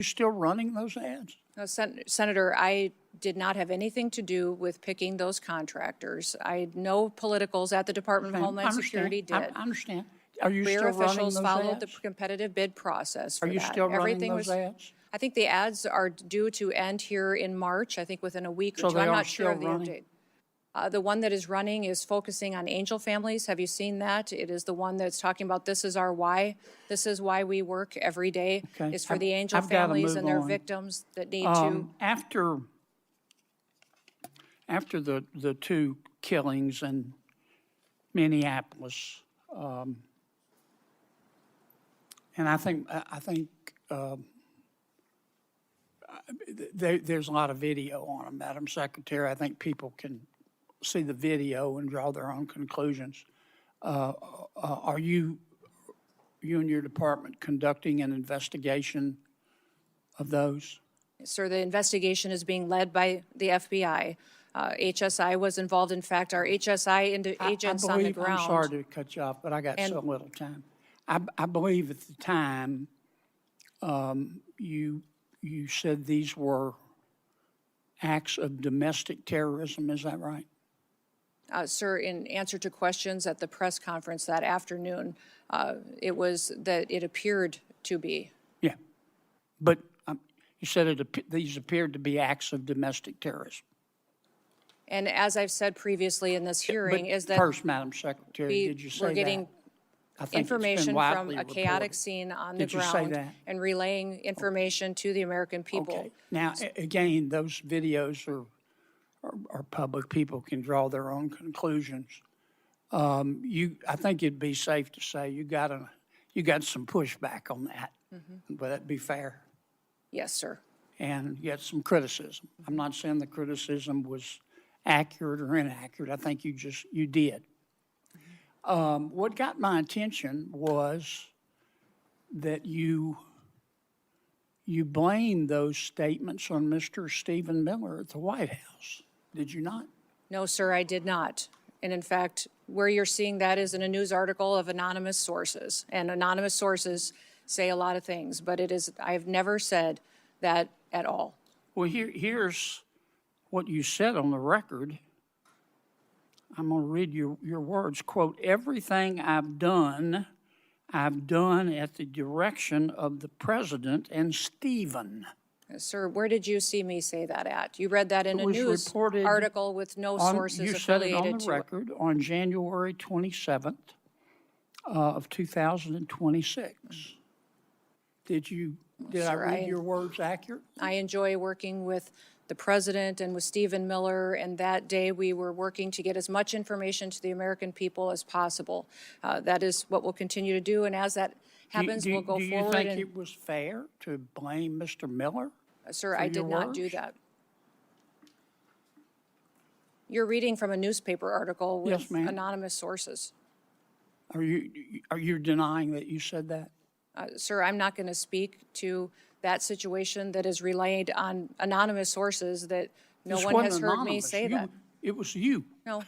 You still running those ads? No, Senator, I did not have anything to do with picking those contractors. No politicals at the Department of Homeland Security did. I understand. Are you Career still running officials those followed the ads? competitive bid process for Are that. you still running those ads? I think the ads are due to end here in March, I think within a week or So two. they I'm are not sure still of the running? update. The one that is running is focusing on angel families. Have you seen that? It is the one that's talking about this is our why. This is why we work every day. Okay. Is for the angel I've gotta families move and their on. victims that need to. After the two killings in Minneapolis, and I think there's a lot of video on them, Madam Secretary. I think people can see the video and draw their own conclusions. Are you and your department conducting an investigation of those? Sir, the investigation is being led by the FBI. HSI was involved. In fact, our HSI agents on the ground. I'm sorry to cut you off, but I got so little time. I believe at the time you said these were acts of domestic terrorism. Is that right? Sir, in answer to questions at the press conference that afternoon, it was that it appeared to be. Yeah, but you said these appeared to be acts of domestic terrorism. And as I've said previously in this hearing, But is that first, Madam Secretary, did you say we're getting that? I think information it's been from widely a chaotic reported. scene on Did the you say ground that? and relaying information to the American people. Okay. Now, again, those videos are public. People can draw their own conclusions. I think it'd be safe to say you got some pushback on that. Mm-hmm. Would that be fair? Yes, sir. And you had some criticism. I'm not saying the criticism was accurate or inaccurate. I think you did. What got my attention was that you blamed those statements on Mr. Stephen Miller at the White House. Did you not? No, sir, I did not. And in fact, where you're seeing that is in a news article of anonymous sources. And anonymous sources say a lot of things, but I have never said that at all. Well, here's what you said on the record. I'm going to read your words. Quote, everything I've done at the direction of the president and Stephen. Sir, where did you see me say that at? You read that in a news article with no sources affiliated to it. You said it on the record on January 27th of 2026. Did I read your words accurate? I enjoy working with the president and with Stephen Miller, and that day we were working to get as much information to the American people as possible. That is what we'll continue to do, and as that happens, we'll go forward. Do you think it was fair to blame Mr. Miller? Sir, I did not do that. You're reading from a newspaper article with anonymous sources. Are you denying that you said that? Sir, I'm not going to speak to that situation that is relayed on anonymous sources that no one has heard me say that. It was you. No.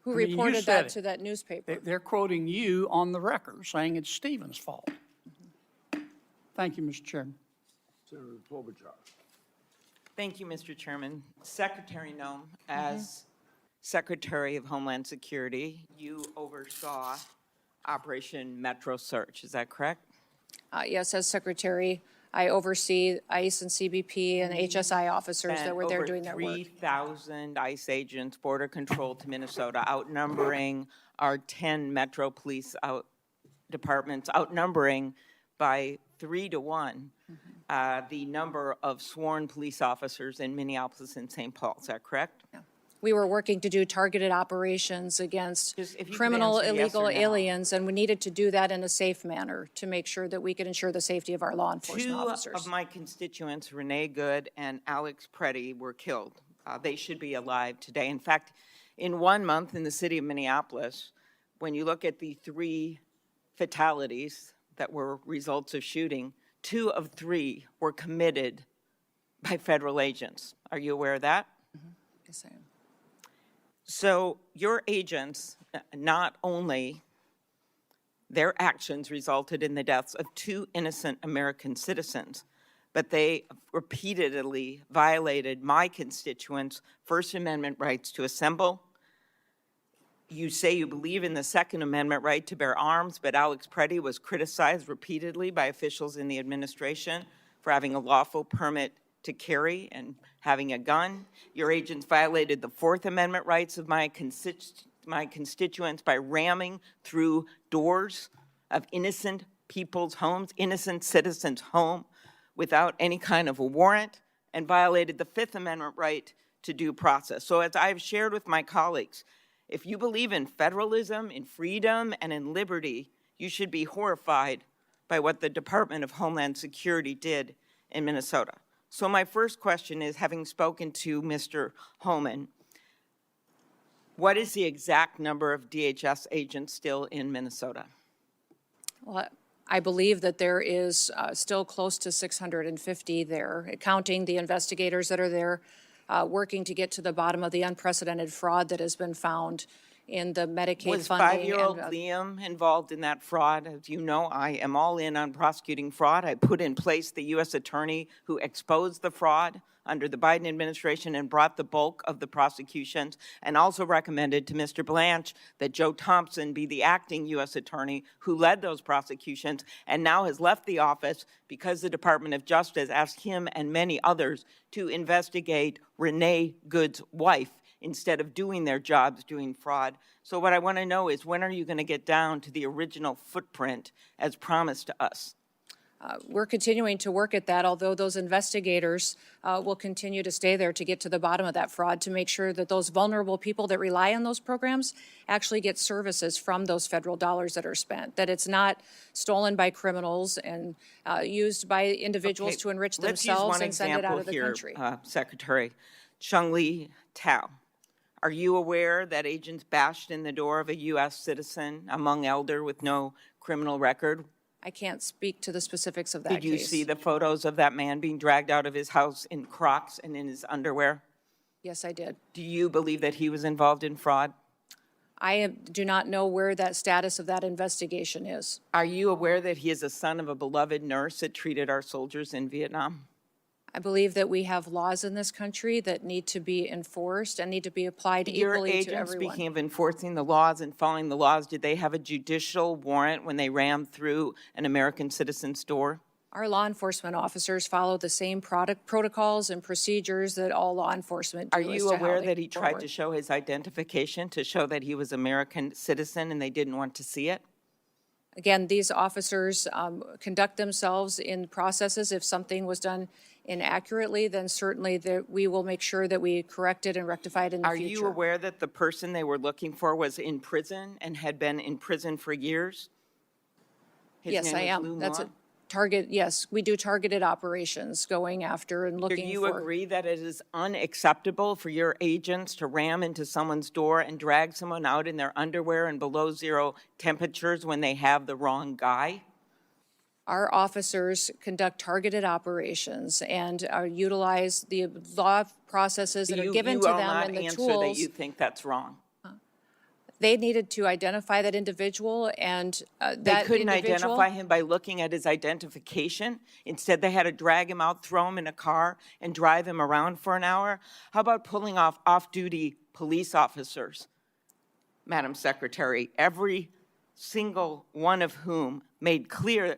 Who reported that to that newspaper? They're quoting you on the record, saying it's Stephen's fault. Thank you, Mr. Chairman. Senator Klobuchar. Thank you, Mr. Chairman. Secretary Noem, as Secretary of Homeland Security, you oversaw Operation Metro Search. Is that correct? Yes, as Secretary, I oversee ICE and CBP and HSI officers that were there doing their work. 3,000 ICE agents, Border Control to Minnesota, outnumbering our 10 Metro Police departments, outnumbering by 3 to 1 the number of sworn police officers in Minneapolis and St. Paul. Is that correct? Yeah. We were working to do targeted operations against criminal, illegal aliens, and we needed to do that in a safe manner to make sure that we could ensure the safety of our law enforcement officers. Two of my constituents, Renee Good and Alex Preddy, were killed. They should be alive today. In fact, in 1 month in the city of Minneapolis, when you look at the 3 fatalities that were results of shooting, 2 of 3 were committed by federal agents. Are you aware of that? Yes, I am. So your agents, not only their actions resulted in the deaths of 2 innocent American citizens, but they repeatedly violated my constituents' First Amendment rights to assemble. You say you believe in the Second Amendment right to bear arms, but Alex Preddy was criticized repeatedly by officials in the administration for having a lawful permit to carry and having a gun. Your agents violated the Fourth Amendment rights of my constituents by ramming through doors of innocent people's homes, innocent citizens' home, without any kind of a warrant, and violated the Fifth Amendment right to due process. So as I've shared with my colleagues, if you believe in federalism, in freedom, and in liberty, you should be horrified by what the Department of Homeland Security did in Minnesota. So my first question is, having spoken to Mr. Homan, what is the exact number of DHS agents still in Minnesota? Well, I believe that there is still close to 650 there, counting the investigators that are there, working to get to the bottom of the unprecedented fraud that has been found in the Medicaid Was funding. five-year-old Liam involved in that fraud? As you know, I am all in on prosecuting fraud. I put in place the U.S. attorney who exposed the fraud under the Biden administration and brought the bulk of the prosecutions, and also recommended to Mr. Blanche that Joe Thompson be the acting U.S. attorney who led those prosecutions and now has left the office because the Department of Justice asked him and many others to investigate Renee Good's wife instead of doing their jobs doing fraud. So what I want to know is, when are you going to get down to the original footprint as promised to us? We're continuing to work at that, although those investigators will continue to stay there to get to the bottom of that fraud, to make sure that those vulnerable people that rely on those programs actually get services from those federal dollars that are spent, that it's not stolen by criminals and used by individuals to enrich themselves and send it out of the country. Secretary Chung-Li Tao, are you aware that agents bashed in the door of a U.S. citizen, a Hmong elder with no criminal record? I can't speak to the specifics of that case. Did you see the photos of that man being dragged out of his house in Crocs and in his underwear? Yes, I did. Do you believe that he was involved in fraud? I do not know where that status of that investigation is. Are you aware that he is a son of a beloved nurse that treated our soldiers in Vietnam? I believe that we have laws in this country that need to be enforced and need to be applied equally to everyone. Speaking of enforcing the laws and following the laws, did they have a judicial warrant when they rammed through an American citizen's door? Our law enforcement officers follow the same protocols and procedures that all law enforcement do. Are you aware that he tried to show his identification to show that he was an American citizen and they didn't want to see it? Again, these officers conduct themselves in processes. If something was done inaccurately, then certainly we will make sure that we correct it and rectify it in the future. Are you aware that the person they were looking for was in prison and had been in prison for years? Yes, I am. That's a target. Yes, we do targeted operations going after and looking for. Do you agree that it is unacceptable for your agents to ram into someone's door and drag someone out in their underwear and below zero temperatures when they have the wrong guy? Our officers conduct targeted operations and utilize the law processes that are given to them and the tools. You will not answer that you think that's wrong. They needed to identify that individual, and they couldn't identify him by looking at his identification. Instead, they had to drag him out, throw him in a car, and drive him around for an hour. How about pulling off-duty police officers, Madam Secretary, every single one of whom made clear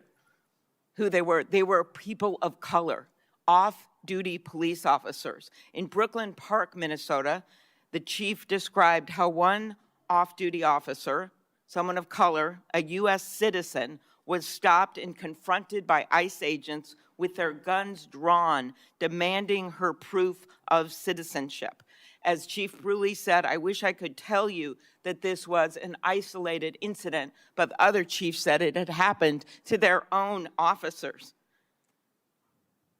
who they were? They were people of color, off-duty police officers. In Brooklyn Park, Minnesota, the chief described how one off-duty officer, someone of color, a U.S. citizen, was stopped and confronted by ICE agents with their guns drawn, demanding her proof of citizenship. As Chief Bruley said, I wish I could tell you that this was an isolated incident, but the other chief said it had happened to their own officers.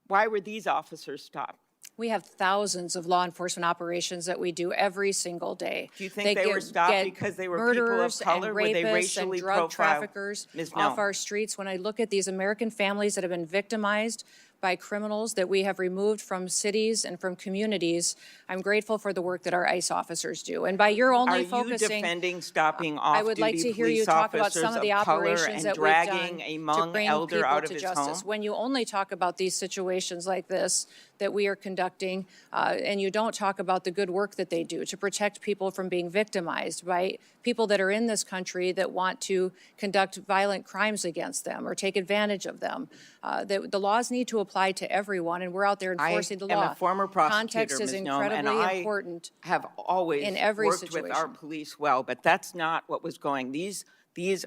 Why were these officers stopped? We have thousands of law enforcement operations that we do every single day. Do you think they were stopped because they were people of color? Were they racially and drug profiled? traffickers Ms. off Noem. our streets. When I look at these American families that have been victimized by criminals that we have removed from cities and from communities. I'm grateful for the work that our ICE officers do. And by your only Are you focusing, defending stopping I would like off-duty to hear you police talk about officers some of the of color operations and that we've done dragging a to Hmong bring elder people out of to his justice. home? When you only talk about these situations like this that we are conducting, and you don't talk about the good work that they do to protect people from being victimized by people that are in this country that want to conduct violent crimes against them or take advantage of them. The laws need to apply to everyone, and we're out there enforcing the law. I am a former prosecutor, Context is Ms. Noem, incredibly important. I have always in every worked with our situation. police well, but that's not what was going. These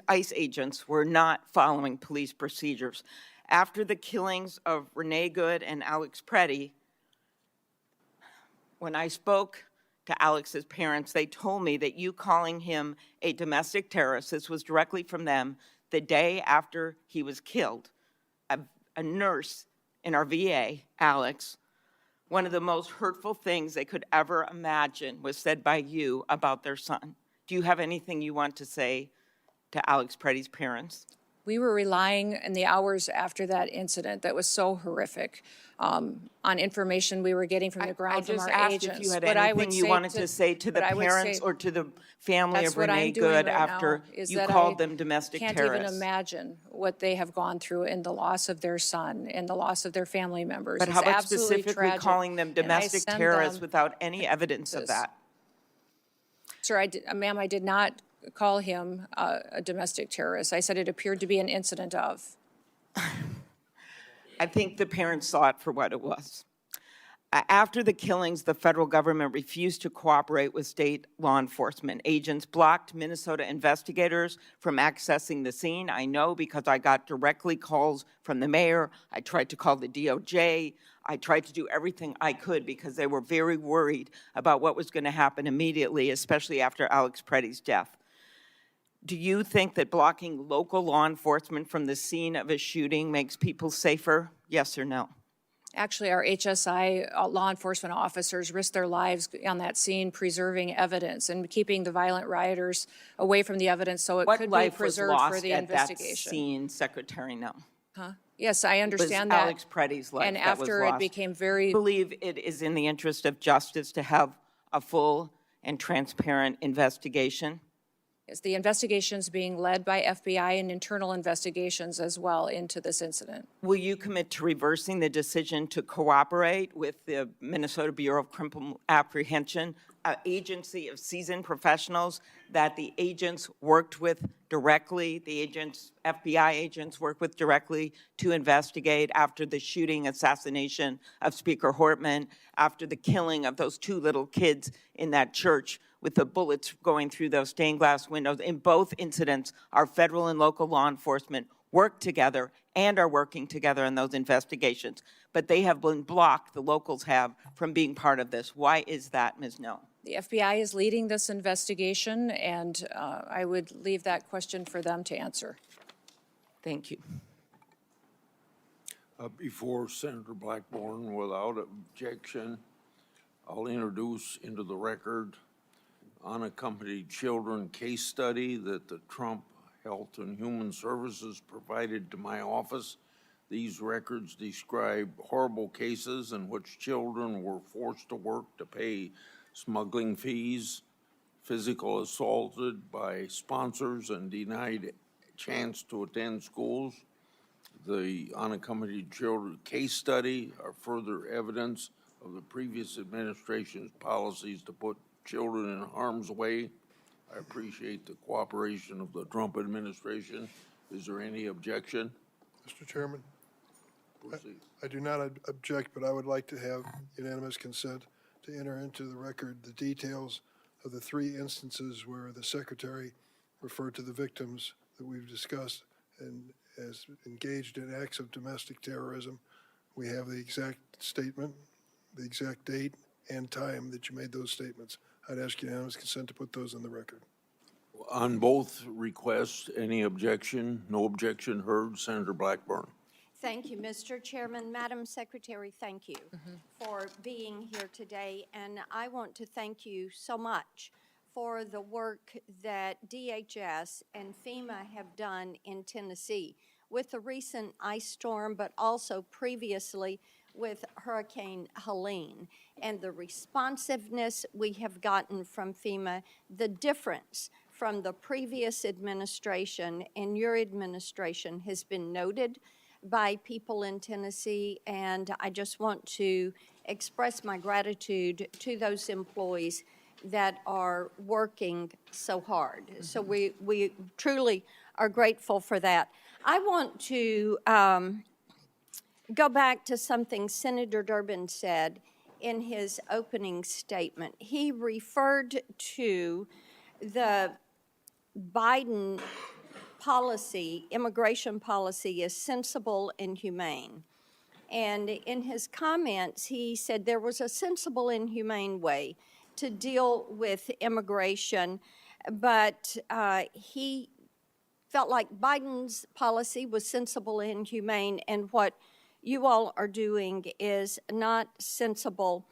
ICE agents were not following police procedures. After the killings of Renee Good and Alex Preddy, when I spoke to Alex's parents, they told me that you calling him a domestic terrorist, this was directly from them, the day after he was killed. A nurse in our VA, Alex, one of the most hurtful things they could ever imagine was said by you about their son. Do you have anything you want to say to Alex Preddy's parents? We were relying in the hours after that incident that was so horrific on information we were getting from the ground from our agents. I just asked if you had anything you wanted to say to the parents or to the family of Renee Good after you called them domestic terrorists. I can't even imagine what they have gone through in the loss of their son and the loss of their family members. But it's how about absolutely specifically tragic. calling them domestic terrorists without any evidence of that? Sir, ma'am, I did not call him a domestic terrorist. I said it appeared to be an incident of. I think the parents saw it for what it was. After the killings, the federal government refused to cooperate with state law enforcement. Agents blocked Minnesota investigators from accessing the scene. I know because I got directly calls from the mayor. I tried to call the DOJ. I tried to do everything I could because they were very worried about what was going to happen immediately, especially after Alex Preddy's death. Do you think that blocking local law enforcement from the scene of a shooting makes people safer? Yes or no? Actually, our HSI law enforcement officers risked their lives on that scene, preserving evidence and keeping the violent rioters away from the evidence so it could be preserved for the investigation. What life was lost at that scene, Secretary Noem? Yes, I understand It was that. Alex Preddy's life and that was after lost. it became very. I believe it is in the interest of justice to have a full and transparent investigation. Yes, the investigation's being led by FBI and internal investigations as well into this incident. Will you commit to reversing the decision to cooperate with the Minnesota Bureau of Criminal Apprehension, an agency of seasoned professionals that the agents worked with directly, FBI agents worked with directly to investigate after the shooting, assassination of Speaker Hortman, after the killing of those two little kids in that church with the bullets going through those stained glass windows? In both incidents, our federal and local law enforcement worked together and are working together in those investigations. But they have been blocked, the locals have, from being part of this. Why is that, Ms. Noem? The FBI is leading this investigation, and I would leave that question for them to answer. Thank you. Before Senator Blackburn, without objection, I'll introduce into the record Unaccompanied Children case study that the Trump Health and Human Services provided to my office. These records describe horrible cases in which children were forced to work to pay smuggling fees, physical assaulted by sponsors, and denied chance to attend schools. The Unaccompanied Children case study are further evidence of the previous administration's policies to put children in harm's way. I appreciate the cooperation of the Trump administration. Is there any objection? Mr. Chairman, Proceed. I do not object, but I would like to have unanimous consent to enter into the record the details of the 3 instances where the Secretary referred to the victims that we've discussed and as engaged in acts of domestic terrorism. We have the exact statement, the exact date and time that you made those statements. I'd ask unanimous consent to put those in the record. On both requests, any objection? No objection heard. Senator Blackburn. Thank you, Mr. Chairman. Madam Secretary, thank you for being here today. And I want to thank you so much for the work that DHS and FEMA have done in Tennessee. with the recent ice storm, but also previously with Hurricane Helene, and the responsiveness we have gotten from FEMA, the difference from the previous administration and your administration has been noted by people in Tennessee, and I just want to express my gratitude to those employees that are working so hard. So we truly are grateful for that. I want to go back to something Senator Durbin said in his opening statement. He referred to the Biden policy, immigration policy, as sensible and humane. And in his comments, he said there was a sensible and humane way to deal with immigration, but he felt like Biden's policy was sensible and humane, and what you all are doing is not sensible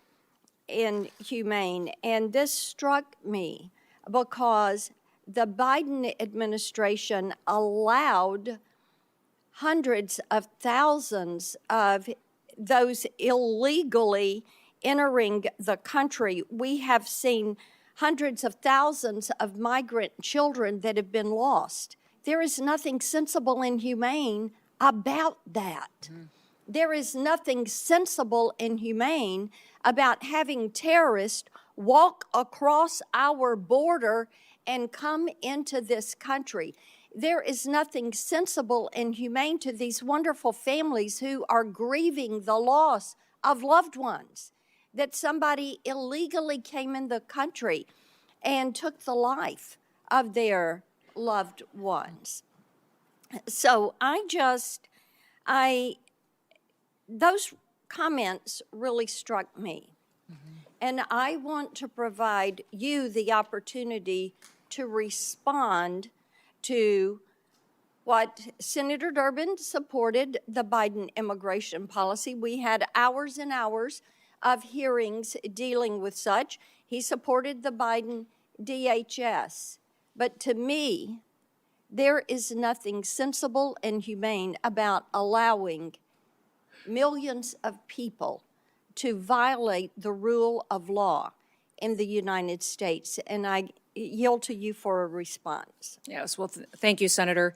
and humane. And this struck me because the Biden administration allowed hundreds of thousands of those illegally entering the country. We have seen hundreds of thousands of migrant children that have been lost. There is nothing sensible and humane about that. There is nothing sensible and humane about having terrorists walk across our border and come into this country. There is nothing sensible and humane to these wonderful families who are grieving the loss of loved ones, that somebody illegally came in the country and took the life of their loved ones. So those comments really struck me. And I want to provide you the opportunity to respond to what Senator Durbin supported, the Biden immigration policy. We had hours and hours of hearings dealing with such. He supported the Biden DHS. But to me, there is nothing sensible and humane about allowing millions of people to violate the rule of law in the United States. And I yield to you for a response. Yes, well, thank you, Senator.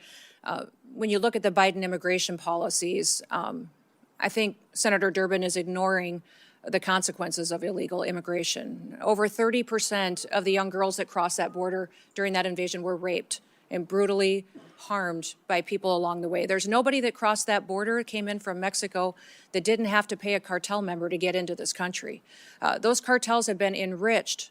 When you look at the Biden immigration policies, I think Senator Durbin is ignoring the consequences of illegal immigration. Over 30% of the young girls that crossed that border during that invasion were raped and brutally harmed by people along the way. There's nobody that crossed that border, came in from Mexico, that didn't have to pay a cartel member to get into this country. Those cartels have been enriched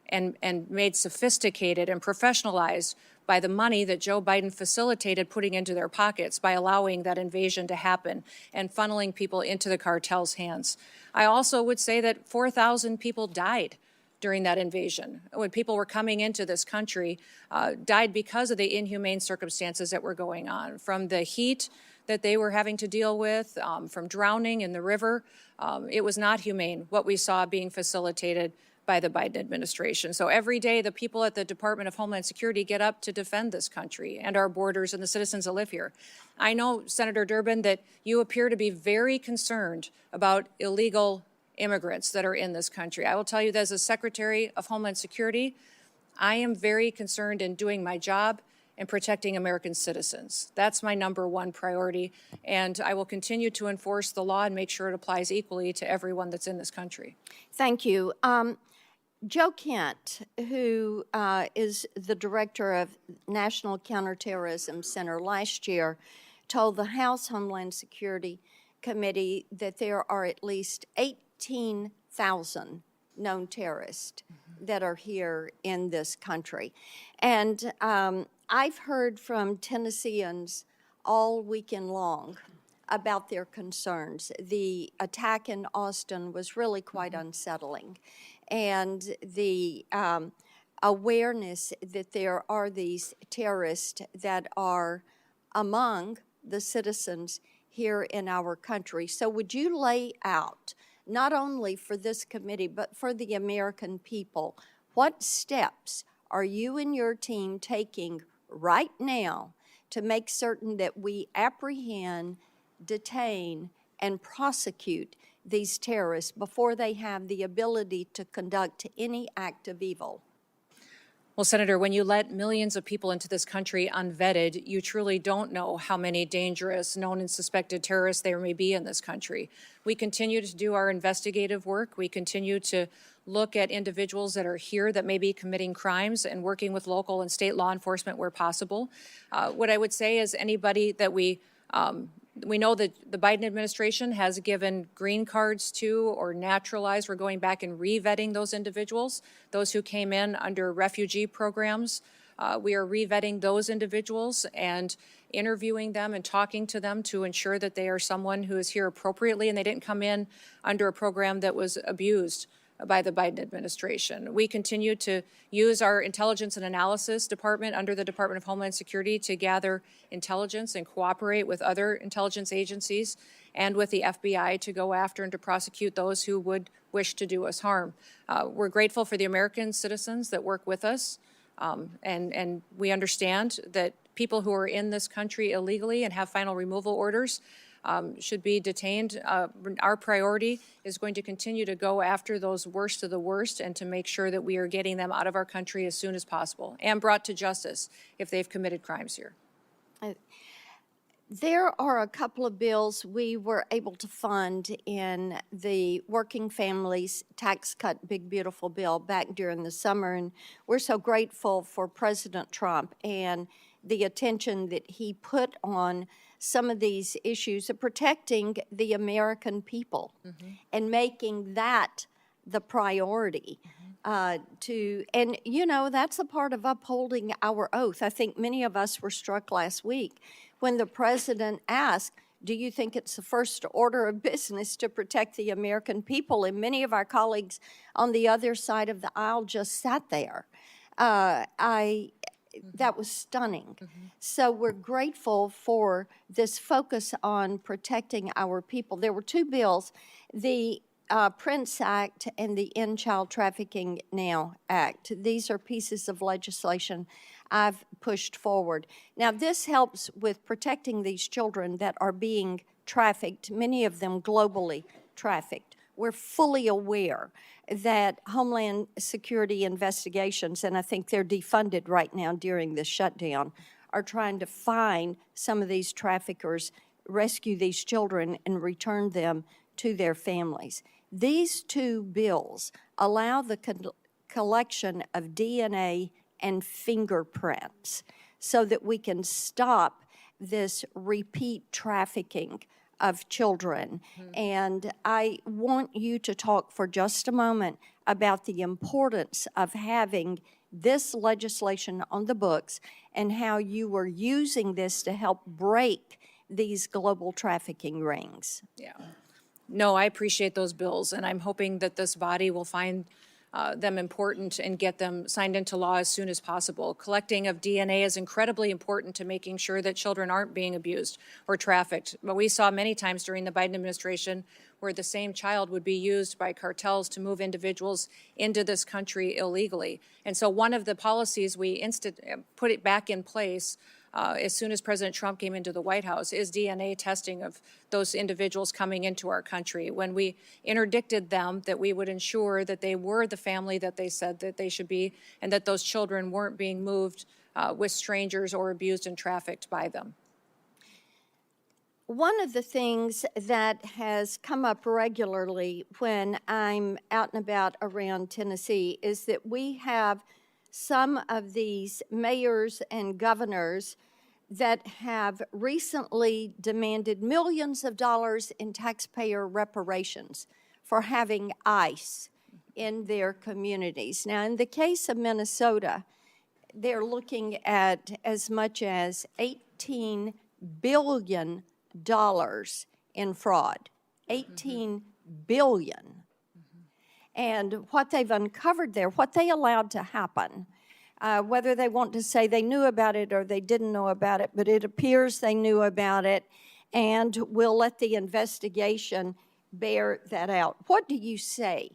and made sophisticated and professionalized by the money that Joe Biden facilitated putting into their pockets by allowing that invasion to happen and funneling people into the cartel's hands. I also would say that 4,000 people died during that invasion. When people were coming into this country, died because of the inhumane circumstances that were going on, from the heat that they were having to deal with, from drowning in the river. It was not humane what we saw being facilitated by the Biden administration. So every day, the people at the Department of Homeland Security get up to defend this country and our borders and the citizens that live here. I know, Senator Durbin, that you appear to be very concerned about illegal immigrants that are in this country. I will tell you that as a Secretary of Homeland Security, I am very concerned in doing my job and protecting American citizens. That's my number one priority, and I will continue to enforce the law and make sure it applies equally to everyone that's in this country. Thank you. Joe Kent, who is the director of National Counterterrorism Center, last year told the House Homeland Security Committee that there are at least 18,000 known terrorists that are here in this country. And I've heard from Tennesseans all weekend long about their concerns. The attack in Austin was really quite unsettling. And the awareness that there are these terrorists that are among the citizens here in our country. So would you lay out, not only for this committee, but for the American people, what steps are you and your team taking right now to make certain that we apprehend, detain, and prosecute these terrorists before they have the ability to conduct any act of evil. Well, Senator, when you let millions of people into this country unvetted, you truly don't know how many dangerous, known and suspected terrorists there may be in this country. We continue to do our investigative work. We continue to look at individuals that are here that may be committing crimes and working with local and state law enforcement where possible. What I would say is anybody that we know that the Biden administration has given green cards to or naturalized. We're going back and re-vetting those individuals, those who came in under refugee programs. We are re-vetting those individuals and interviewing them and talking to them to ensure that they are someone who is here appropriately and they didn't come in under a program that was abused by the Biden administration. We continue to use our intelligence and analysis department under the Department of Homeland Security to gather intelligence and cooperate with other intelligence agencies and with the FBI to go after and to prosecute those who would wish to do us harm. We're grateful for the American citizens that work with us, and we understand that people who are in this country illegally and have final removal orders should be detained. Our priority is going to continue to go after those worst of the worst and to make sure that we are getting them out of our country as soon as possible and brought to justice if they've committed crimes here. There are a couple of bills we were able to fund in the Working Families Tax Cut Big Beautiful Bill back during the summer, and we're so grateful for President Trump and the attention that he put on some of these issues of protecting the American people and making that the priority. And you know, that's a part of upholding our oath. I think many of us were struck last week when the president asked, do you think it's the first order of business to protect the American people? And many of our colleagues on the other side of the aisle just sat there. That was stunning. So we're grateful for this focus on protecting our people. There were two bills, the Prince Act and the End Child Trafficking Now Act. These are pieces of legislation I've pushed forward. Now, this helps with protecting these children that are being trafficked, many of them globally trafficked. We're fully aware that Homeland Security investigations, and I think they're defunded right now during the shutdown, are trying to find some of these traffickers, rescue these children, and return them to their families. These two bills allow the collection of DNA and fingerprints so that we can stop this repeat trafficking of children. And I want you to talk for just a moment about the importance of having this legislation on the books and how you were using this to help break these global trafficking rings. Yeah. No, I appreciate those bills, and I'm hoping that this body will find them important and get them signed into law as soon as possible. Collecting of DNA is incredibly important to making sure that children aren't being abused or trafficked. But we saw many times during the Biden administration where the same child would be used by cartels to move individuals into this country illegally. And so one of the policies we put it back in place as soon as President Trump came into the White House is DNA testing of those individuals coming into our country. When we interdicted them, that we would ensure that they were the family that they said that they should be, and that those children weren't being moved with strangers or abused and trafficked by them. One of the things that has come up regularly when I'm out and about around Tennessee is that we have some of these mayors and governors that have recently demanded millions of dollars in taxpayer reparations for having ICE in their communities. Now, in the case of Minnesota, they're looking at as much as $18 billion in fraud. $18 billion. And what they've uncovered there, what they allowed to happen, whether they want to say they knew about it or they didn't know about it, but it appears they knew about it, and we'll let the investigation bear that out. What do you say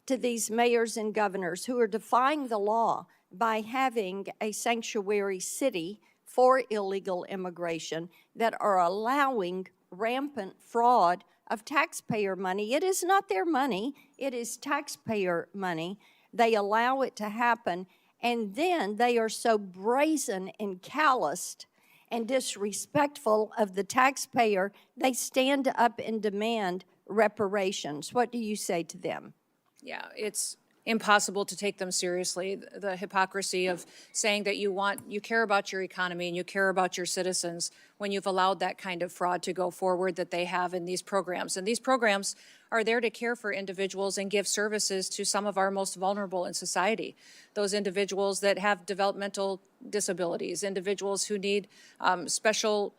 to these mayors and governors who are defying the law by having a sanctuary city for illegal immigration that are allowing rampant fraud of taxpayer money. It is not their money, it is taxpayer money. They allow it to happen, and then they are so brazen and calloused and disrespectful of the taxpayer, they stand up and demand reparations. What do you say to them? Yeah, it's impossible to take them seriously. The hypocrisy of saying that you care about your economy and you care about your citizens when you've allowed that kind of fraud to go forward that they have in these programs. And these programs are there to care for individuals and give services to some of our most vulnerable in society. Those individuals that have developmental disabilities, individuals who need special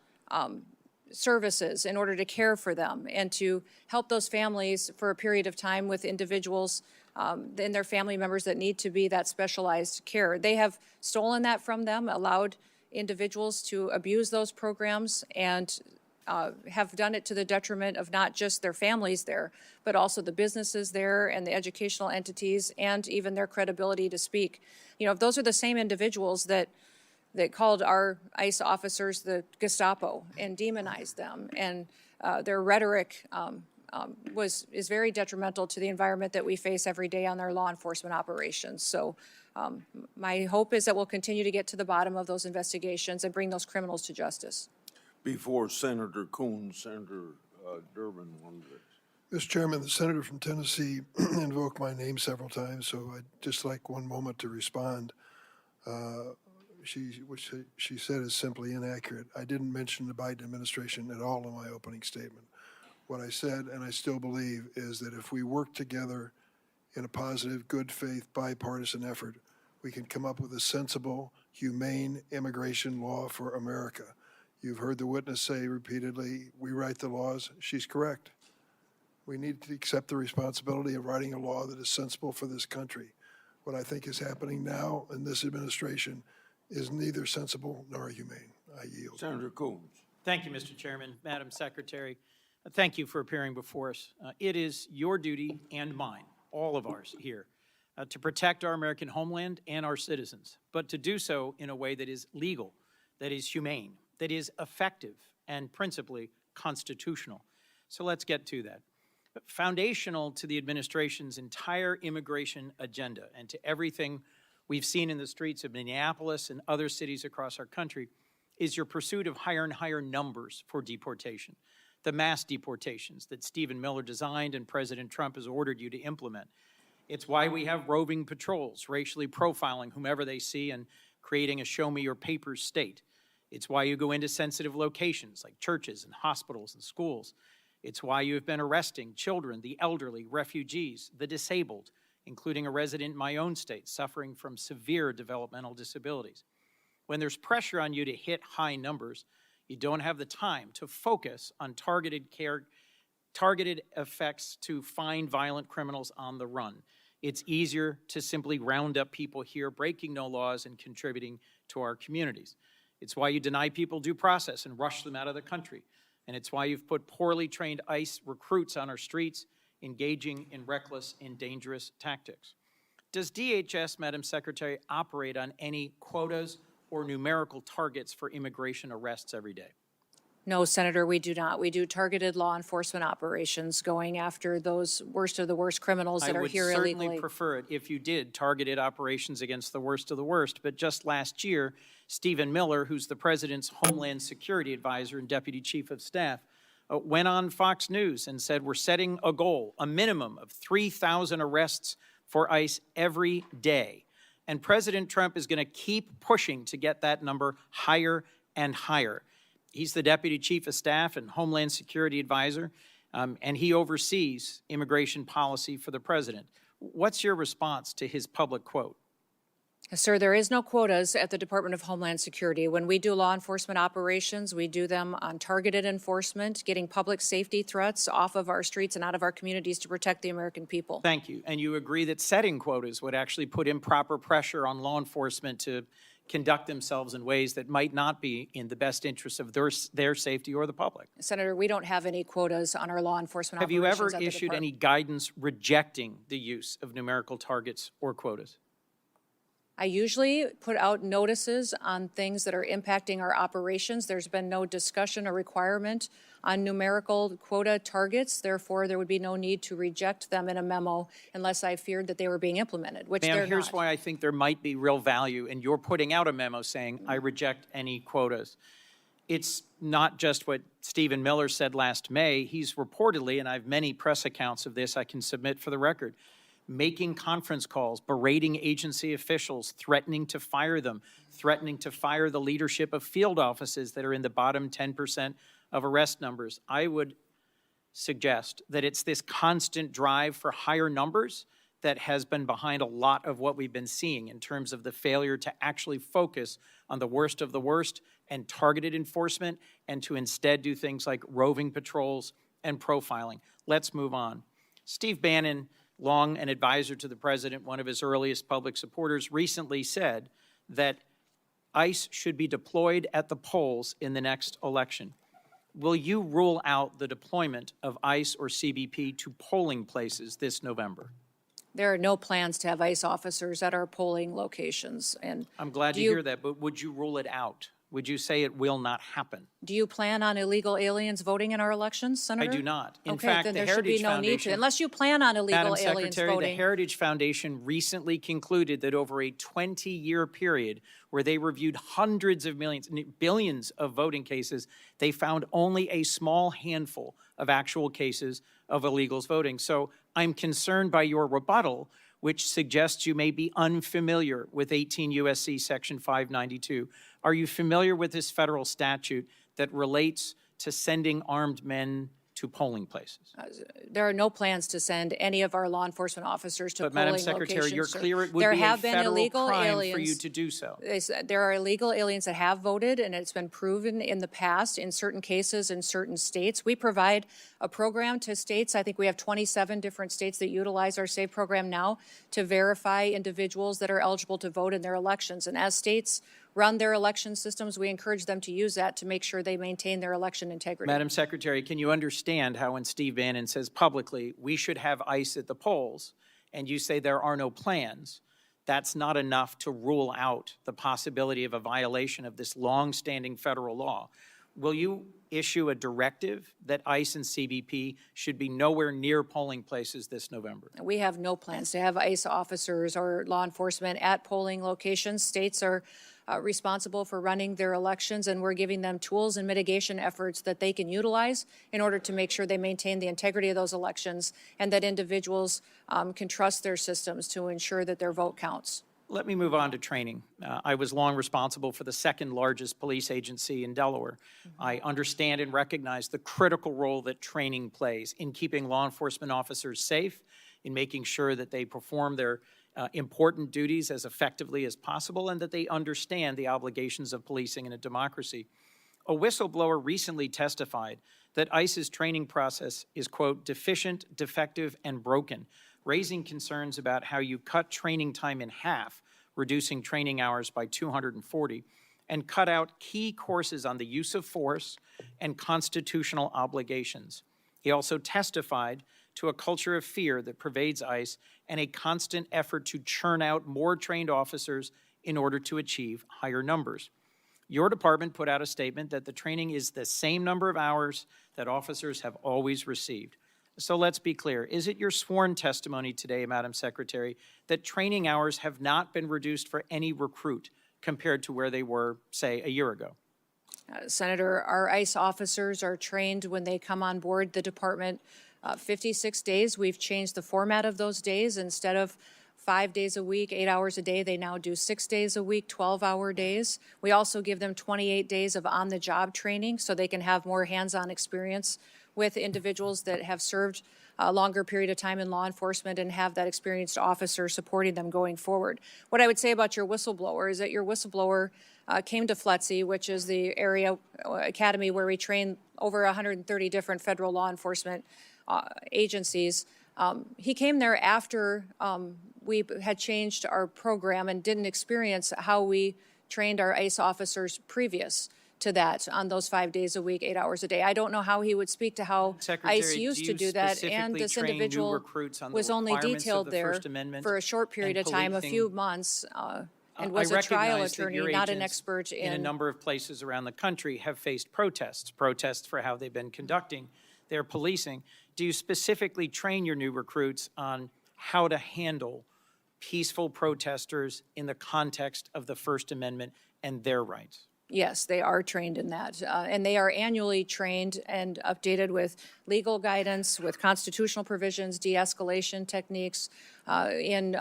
services in order to care for them and to help those families for a period of time with individuals and their family members that need to be that specialized care. They have stolen that from them, allowed individuals to abuse those programs, and have done it to the detriment of not just their families there, but also the businesses there and the educational entities and even their credibility to speak. You know, if those are the same individuals that called our ICE officers the Gestapo and demonized them, and their rhetoric is very detrimental to the environment that we face every day on our law enforcement operations. So my hope is that we'll continue to get to the bottom of those investigations and bring those criminals to justice. Before Senator Coons, Senator Durbin wanted to. Mr. Chairman, the senator from Tennessee invoked my name several times, so I'd just like one moment to respond. What she said is simply inaccurate. I didn't mention the Biden administration at all in my opening statement. What I said, and I still believe, is that if we work together in a positive, good faith, bipartisan effort, we can come up with a sensible, humane immigration law for America. You've heard the witness say repeatedly, we write the laws. She's correct. We need to accept the responsibility of writing a law that is sensible for this country. What I think is happening now in this administration is neither sensible nor humane. I yield. Senator Coons. Thank you, Mr. Chairman. Madam Secretary, thank you for appearing before us. It is your duty and mine, all of ours here, to protect our American homeland and our citizens, but to do so in a way that is legal, that is humane, that is effective, and principally constitutional. So let's get to that. Foundational to the administration's entire immigration agenda and to everything we've seen in the streets of Minneapolis and other cities across our country is your pursuit of higher and higher numbers for deportation, the mass deportations that Stephen Miller designed and President Trump has ordered you to implement. It's why we have roving patrols, racially profiling whomever they see and creating a show-me-your-papers state. It's why you go into sensitive locations like churches and hospitals and schools. It's why you have been arresting children, the elderly, refugees, the disabled, including a resident in my own state suffering from severe developmental disabilities. When there's pressure on you to hit high numbers, you don't have the time to focus on targeted effects to find violent criminals on the run. It's easier to simply round up people here breaking no laws and contributing to our communities. It's why you deny people due process and rush them out of the country. And it's why you've put poorly trained ICE recruits on our streets, engaging in reckless and dangerous tactics. Does DHS, Madam Secretary, operate on any quotas or numerical targets for immigration arrests every day? No, Senator, we do not. We do targeted law enforcement operations going after those worst of the worst criminals that are here illegally. I would certainly prefer it if you did targeted operations against the worst of the worst, but just last year, Stephen Miller, who's the President's Homeland Security Advisor and Deputy Chief of Staff, went on Fox News and said, we're setting a goal, a minimum of 3,000 arrests for ICE every day. And President Trump is going to keep pushing to get that number higher and higher. He's the Deputy Chief of Staff and Homeland Security Advisor, and he oversees immigration policy for the President. What's your response to his public quote? Sir, there is no quotas at the Department of Homeland Security. When we do law enforcement operations, we do them on targeted enforcement, getting public safety threats off of our streets and out of our communities to protect the American people. Thank you. And you agree that setting quotas would actually put improper pressure on law enforcement to conduct themselves in ways that might not be in the best interest of their safety or the public. Senator, we don't have any quotas on our law enforcement Have you operations. ever issued any guidance rejecting the use of numerical targets or quotas? I usually put out notices on things that are impacting our operations. There's been no discussion or requirement on numerical quota targets. Therefore, there would be no need to reject them in a memo unless I feared that they were being implemented, which they're Ma'am, not. here's why I think there might be real value in your putting out a memo saying, I reject any quotas. It's not just what Stephen Miller said last May. He's reportedly, and I have many press accounts of this I can submit for the record, making conference calls, berating agency officials, threatening to fire them, threatening to fire the leadership of field offices that are in the bottom 10% of arrest numbers. I would suggest that it's this constant drive for higher numbers that has been behind a lot of what we've been seeing in terms of the failure to actually focus on the worst of the worst and targeted enforcement, and to instead do things like roving patrols and profiling. Let's move on. Steve Bannon, long an advisor to the president, one of his earliest public supporters, recently said that ICE should be deployed at the polls in the next election. Will you rule out the deployment of ICE or CBP to polling places this November? There are no plans to have ICE officers at our polling locations. And I'm glad to hear that, but would you rule it out? Would you say it will not happen? do you plan on illegal aliens voting in our elections, Senator? I do not. In Okay, fact, then the there should be Heritage no need to, Foundation, unless you plan on illegal Madam aliens Secretary, the voting. Heritage Foundation recently concluded that over a 20-year period where they reviewed hundreds of millions, billions of voting cases, they found only a small handful of actual cases of illegals voting. So I'm concerned by your rebuttal, which suggests you may be unfamiliar with 18 U.S.C. Section 592. Are you familiar with this federal statute that relates to sending armed men to polling places? There are no plans to send any of our law enforcement officers to But polling Madam Secretary, locations, you're sir. clear it would There be a have been federal illegal crime aliens. for you to do so. There are illegal aliens that have voted, and it's been proven in the past in certain cases in certain states. We provide a program to states. I think we have 27 different states that utilize our SAVE program now to verify individuals that are eligible to vote in their elections. And as states run their election systems, we encourage them to use that to make sure they maintain their election integrity. Madam Secretary, can you understand how when Steve Bannon says publicly, we should have ICE at the polls, and you say there are no plans, that's not enough to rule out the possibility of a violation of this long-standing federal law? Will you issue a directive that ICE and CBP should be nowhere near polling places this November? We have no plans to have ICE officers or law enforcement at polling locations. States are responsible for running their elections, and we're giving them tools and mitigation efforts that they can utilize in order to make sure they maintain the integrity of those elections and that individuals can trust their systems to ensure that their vote counts. Let me move on to training. I was long responsible for the second largest police agency in Delaware. I understand and recognize the critical role that training plays in keeping law enforcement officers safe, in making sure that they perform their important duties as effectively as possible, and that they understand the obligations of policing in a democracy. A whistleblower recently testified that ICE's training process is, quote, deficient, defective, and broken, raising concerns about how you cut training time in half, reducing training hours by 240, and cut out key courses on the use of force and constitutional obligations. He also testified to a culture of fear that pervades ICE and a constant effort to churn out more trained officers in order to achieve higher numbers. Your department put out a statement that the training is the same number of hours that officers have always received. So let's be clear. Is it your sworn testimony today, Madam Secretary, that training hours have not been reduced for any recruit compared to where they were, say, a year ago? Senator, our ICE officers are trained when they come on board the department 56 days. We've changed the format of those days. Instead of 5 days a week, 8 hours a day, they now do 6 days a week, 12-hour days. We also give them 28 days of on-the-job training so they can have more hands-on experience with individuals that have served a longer period of time in law enforcement and have that experienced officer supporting them going forward. What I would say about your whistleblower is that your whistleblower came to FLETC, which is the area academy where we train over 130 different federal law enforcement agencies. He came there after we had changed our program and didn't experience how we trained our ICE officers previous to that on those 5 days a week, 8 hours a day. I don't know how he would speak to how Secretary, ICE used to do that, and specifically this train new individual recruits on the was only requirements of detailed the there First Amendment for a short period and of time, a policing? few months, and was I a trial recognize that attorney, your not an agents expert in a in. number of places around the country have faced protests for how they've been conducting their policing. Do you specifically train your new recruits on how to handle peaceful protesters in the context of the First Amendment and their rights? Yes, they are trained in that, and they are annually trained and updated with legal guidance, with constitutional provisions, de-escalation techniques, in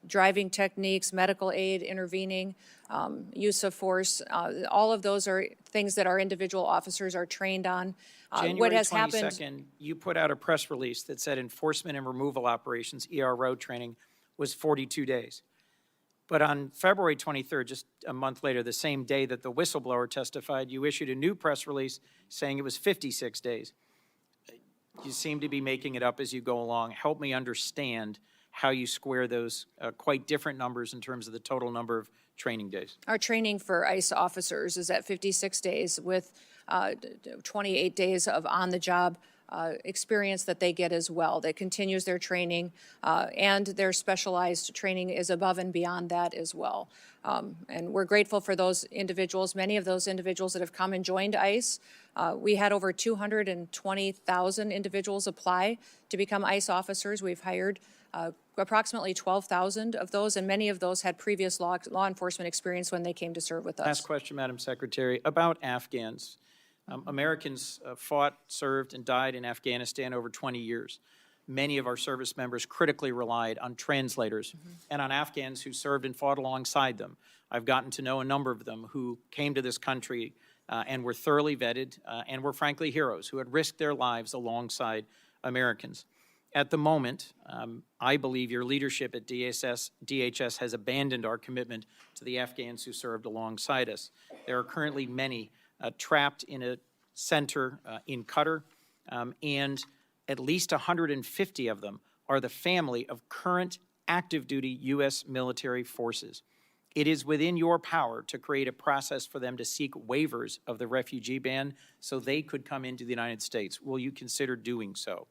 driving techniques, medical aid, intervening, use of force. All of those are things that our individual officers are trained on. What January has happened? 22nd, you put out a press release that said enforcement and removal operations, ERO training, was 42 days. But on February 23rd, just a month later, the same day that the whistleblower testified, you issued a new press release saying it was 56 days. You seem to be making it up as you go along. Help me understand how you square those quite different numbers in terms of the total number of training days. Our training for ICE officers is at 56 days with 28 days of on-the-job experience that they get as well. That continues their training, and their specialized training is above and beyond that as well. And we're grateful for those individuals, many of those individuals that have come and joined ICE. We had over 220,000 individuals apply to become ICE officers. We've hired approximately 12,000 of those, and many of those had previous law enforcement experience when they came to serve with us. Last question, Madam Secretary, about Afghans. Americans fought, served, and died in Afghanistan over 20 years. Many of our service members critically relied on translators and on Afghans who served and fought alongside them. I've gotten to know a number of them who came to this country and were thoroughly vetted and were frankly heroes who had risked their lives alongside Americans. At the moment, I believe your leadership at DHS has abandoned our commitment to the Afghans who served alongside us. There are currently many trapped in a center in Qatar, and at least 150 of them are the family of current active duty U.S. military forces. It is within your power to create a process for them to seek waivers of the refugee ban so they could come into the United States. Will you consider doing so?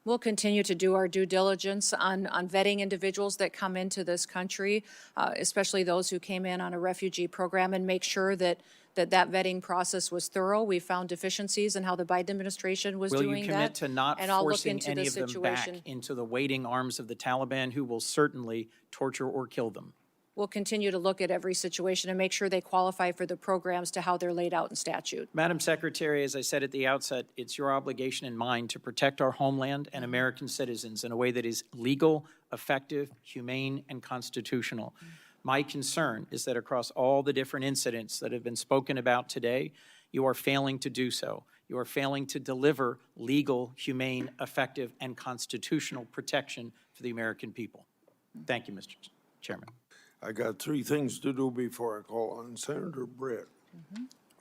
We'll continue to do our due diligence on vetting individuals that come into this country, especially those who came in on a refugee program, and make sure that that vetting process was thorough. We found deficiencies in how the Biden administration was doing that. Will you commit to not and I'll look forcing into any the of them situation. back into the waiting arms of the Taliban, who will certainly torture or kill them? We'll continue to look at every situation and make sure they qualify for the programs to how they're laid out in statute. Madam Secretary, as I said at the outset, it's your obligation and mine to protect our homeland and American citizens in a way that is legal, effective, humane, and constitutional. My concern is that across all the different incidents that have been spoken about today, you are failing to do so. You are failing to deliver legal, humane, effective, and constitutional protection for the American people. Thank you, Mr. Chairman. I got three things to do before I call on Senator Britt.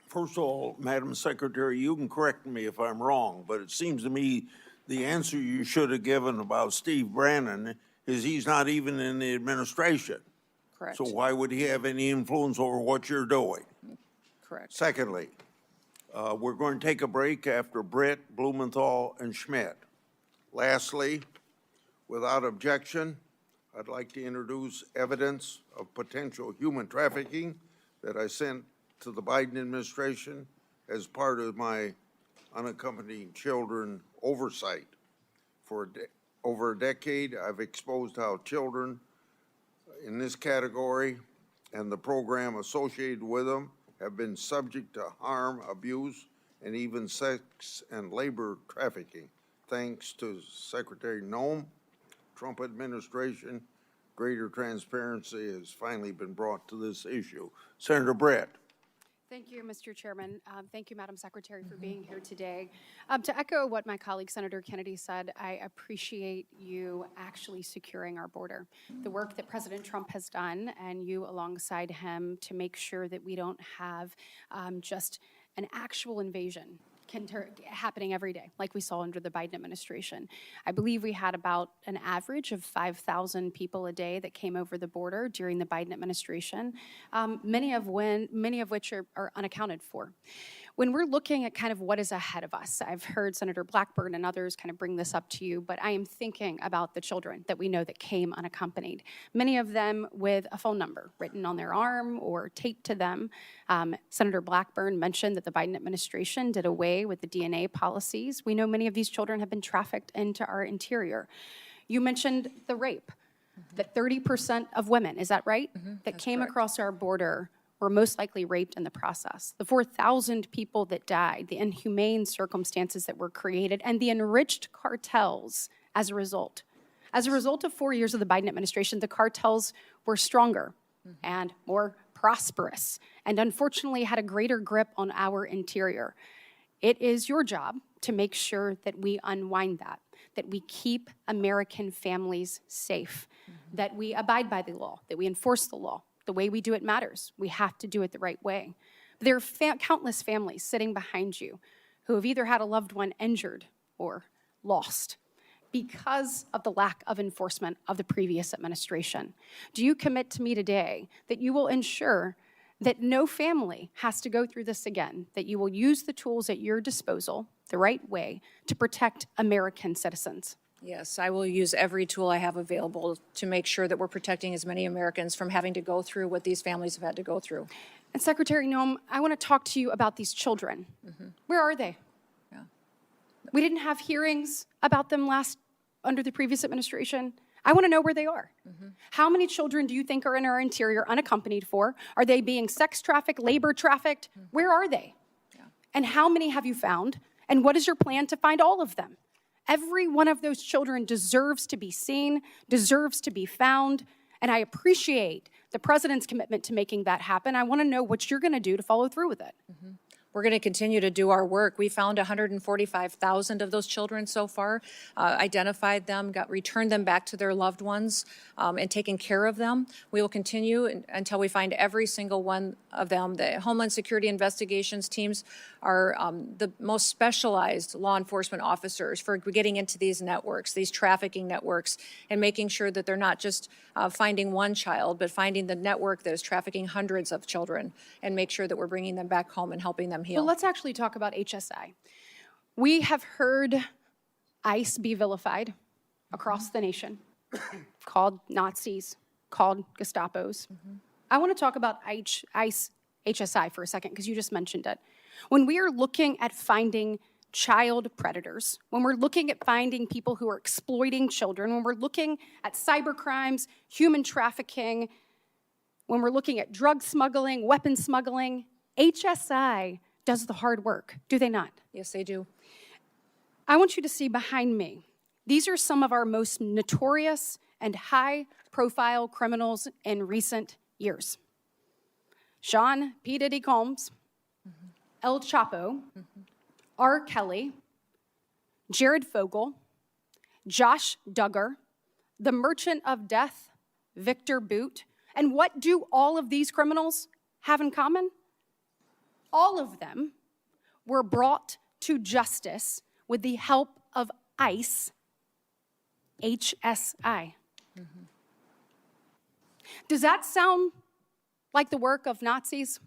First of all, Madam Secretary, you can correct me if I'm wrong, but it seems to me the answer you should have given about Steve Bannon is he's not even in the administration. Correct. So why would he have any influence over what you're doing? Correct. Secondly, we're going to take a break after Britt, Blumenthal, and Schmidt. Lastly, without objection, I'd like to introduce evidence of potential human trafficking that I sent to the Biden administration as part of my unaccompanied children oversight. For over a decade, I've exposed how children in this category and the program associated with them have been subject to harm, abuse, and even sex and labor trafficking. Thanks to Secretary Noem, Trump administration, greater transparency has finally been brought to this issue. Senator Britt. Thank you, Mr. Chairman. Thank you, Madam Secretary, for being here today. To echo what my colleague Senator Kennedy said, I appreciate you actually securing our border. The work that President Trump has done, and you alongside him, to make sure that we don't have just an actual invasion happening every day, like we saw under the Biden administration. I believe we had about an average of 5,000 people a day that came over the border during the Biden administration, many of which are unaccounted for. when we're looking at kind of what is ahead of us, I've heard Senator Blackburn and others kind of bring this up to you, but I am thinking about the children that we know that came unaccompanied, many of them with a phone number written on their arm or taped to them. Senator Blackburn mentioned that the Biden administration did away with the DNA policies. We know many of these children have been trafficked into our interior. You mentioned the rape, that 30% of women, is that right, that came across our border were most likely raped in the process. The 4,000 people that died, the inhumane circumstances that were created, and the enriched cartels as a result. As a result of 4 years of the Biden administration, the cartels were stronger and more prosperous, and unfortunately had a greater grip on our interior. It is your job to make sure that we unwind that we keep American families safe, that we abide by the law, that we enforce the law. The way we do it matters. We have to do it the right way. But there are countless families sitting behind you who have either had a loved one injured or lost because of the lack of enforcement of the previous administration. Do you commit to me today that you will ensure that no family has to go through this again, that you will use the tools at your disposal the right way to protect American citizens? Yes, I will use every tool I have available to make sure that we're protecting as many Americans from having to go through what these families have had to go through. And Secretary Noem, I want to talk to you about these children. Where are they? Yeah. We didn't have hearings about them under the previous administration. I want to know where they are. How many children do you think are in our interior unaccompanied for? Are they being sex trafficked, labor trafficked? Where are they? Yeah. And how many have you found? And what is your plan to find all of them? Every one of those children deserves to be seen, deserves to be found, and I appreciate the president's commitment to making that happen. I want to know what you're going to do to follow through with it. We're going to continue to do our work. We found 145,000 of those children so far, identified them, returned them back to their loved ones, and taken care of them. We will continue until we find every single one of them. The Homeland Security investigations teams are the most specialized law enforcement officers for getting into these networks, these trafficking networks, and making sure that they're not just finding one child, but finding the network that is trafficking hundreds of children, and make sure that we're bringing them back home and helping them heal. Well, let's actually talk about HSI. We have heard ICE be vilified across the nation, called Nazis, called Gestapos. I want to talk about ICE HSI for a second, because you just mentioned it. When we are looking at finding child predators, when we're looking at finding people who are exploiting children, when we're looking at cyber crimes, human trafficking, when we're looking at drug smuggling, weapon smuggling, HSI does the hard work, do they not? Yes, they do. I want you to see behind me. These are some of our most notorious and high-profile criminals in recent years. Sean P. Diddy Combs, El Chapo, R. Kelly, Jared Fogle, Josh Duggar, the Merchant of Death, Victor Boot. And what do all of these criminals have in common? All of them were brought to justice with the help of ICE, HSI. Does that sound like the work of Nazis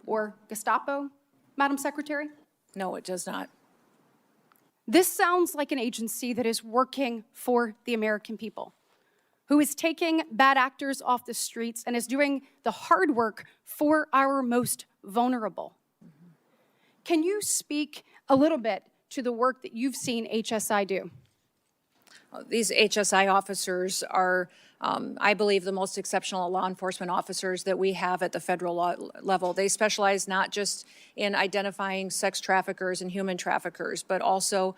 or Gestapo, Madam Secretary? No, it does not. This sounds like an agency that is working for the American people, who is taking bad actors off the streets and is doing the hard work for our most vulnerable. Can you speak a little bit to the work that you've seen HSI do? These HSI officers are, I believe, the most exceptional law enforcement officers that we have at the federal level. They specialize not just in identifying sex traffickers and human traffickers, but also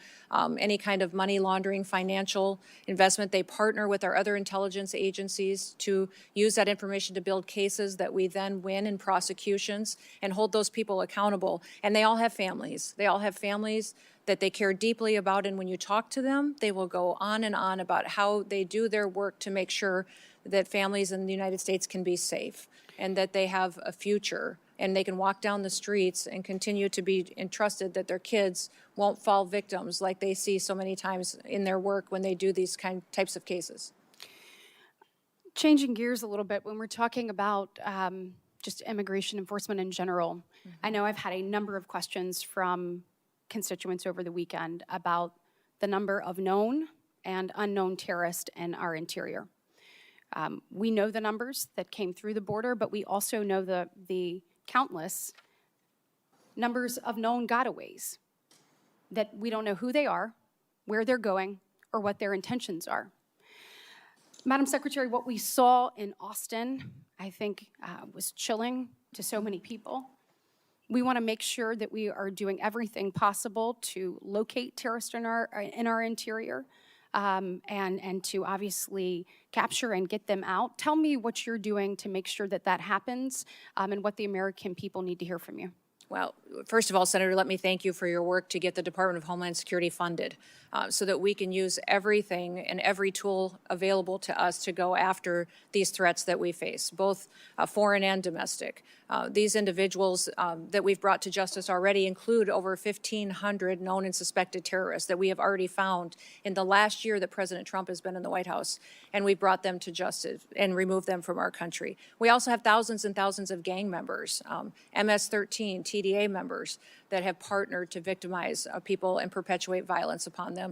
any kind of money laundering, financial investment. They partner with our other intelligence agencies to use that information to build cases that we then win in prosecutions and hold those people accountable. And they all have families. They all have families that they care deeply about, and when you talk to them, they will go on and on about how they do their work to make sure that families in the United States can be safe and that they have a future and they can walk down the streets and continue to be entrusted that their kids won't fall victims like they see so many times in their work when they do these types of cases. Changing gears a little bit, when we're talking about just immigration enforcement in general, I know I've had a number of questions from constituents over the weekend about the number of known and unknown terrorists in our interior. We know the numbers that came through the border, but we also know the countless numbers of known gotaways that we don't know who they are, where they're going, or what their intentions are. Madam Secretary, what we saw in Austin, I think, was chilling to so many people. We want to make sure that we are doing everything possible to locate terrorists in our interior, and to obviously capture and get them out. Tell me what you're doing to make sure that that happens, and what the American people need to hear from you. Well, first of all, Senator, let me thank you for your work to get the Department of Homeland Security funded so that we can use everything and every tool available to us to go after these threats that we face, both foreign and domestic. These individuals that we've brought to justice already include over 1,500 known and suspected terrorists that we have already found in the last year that President Trump has been in the White House, and we brought them to justice and removed them from our country. We also have thousands and thousands of gang members, MS-13, TDA members that have partnered to victimize people and perpetuate violence upon them.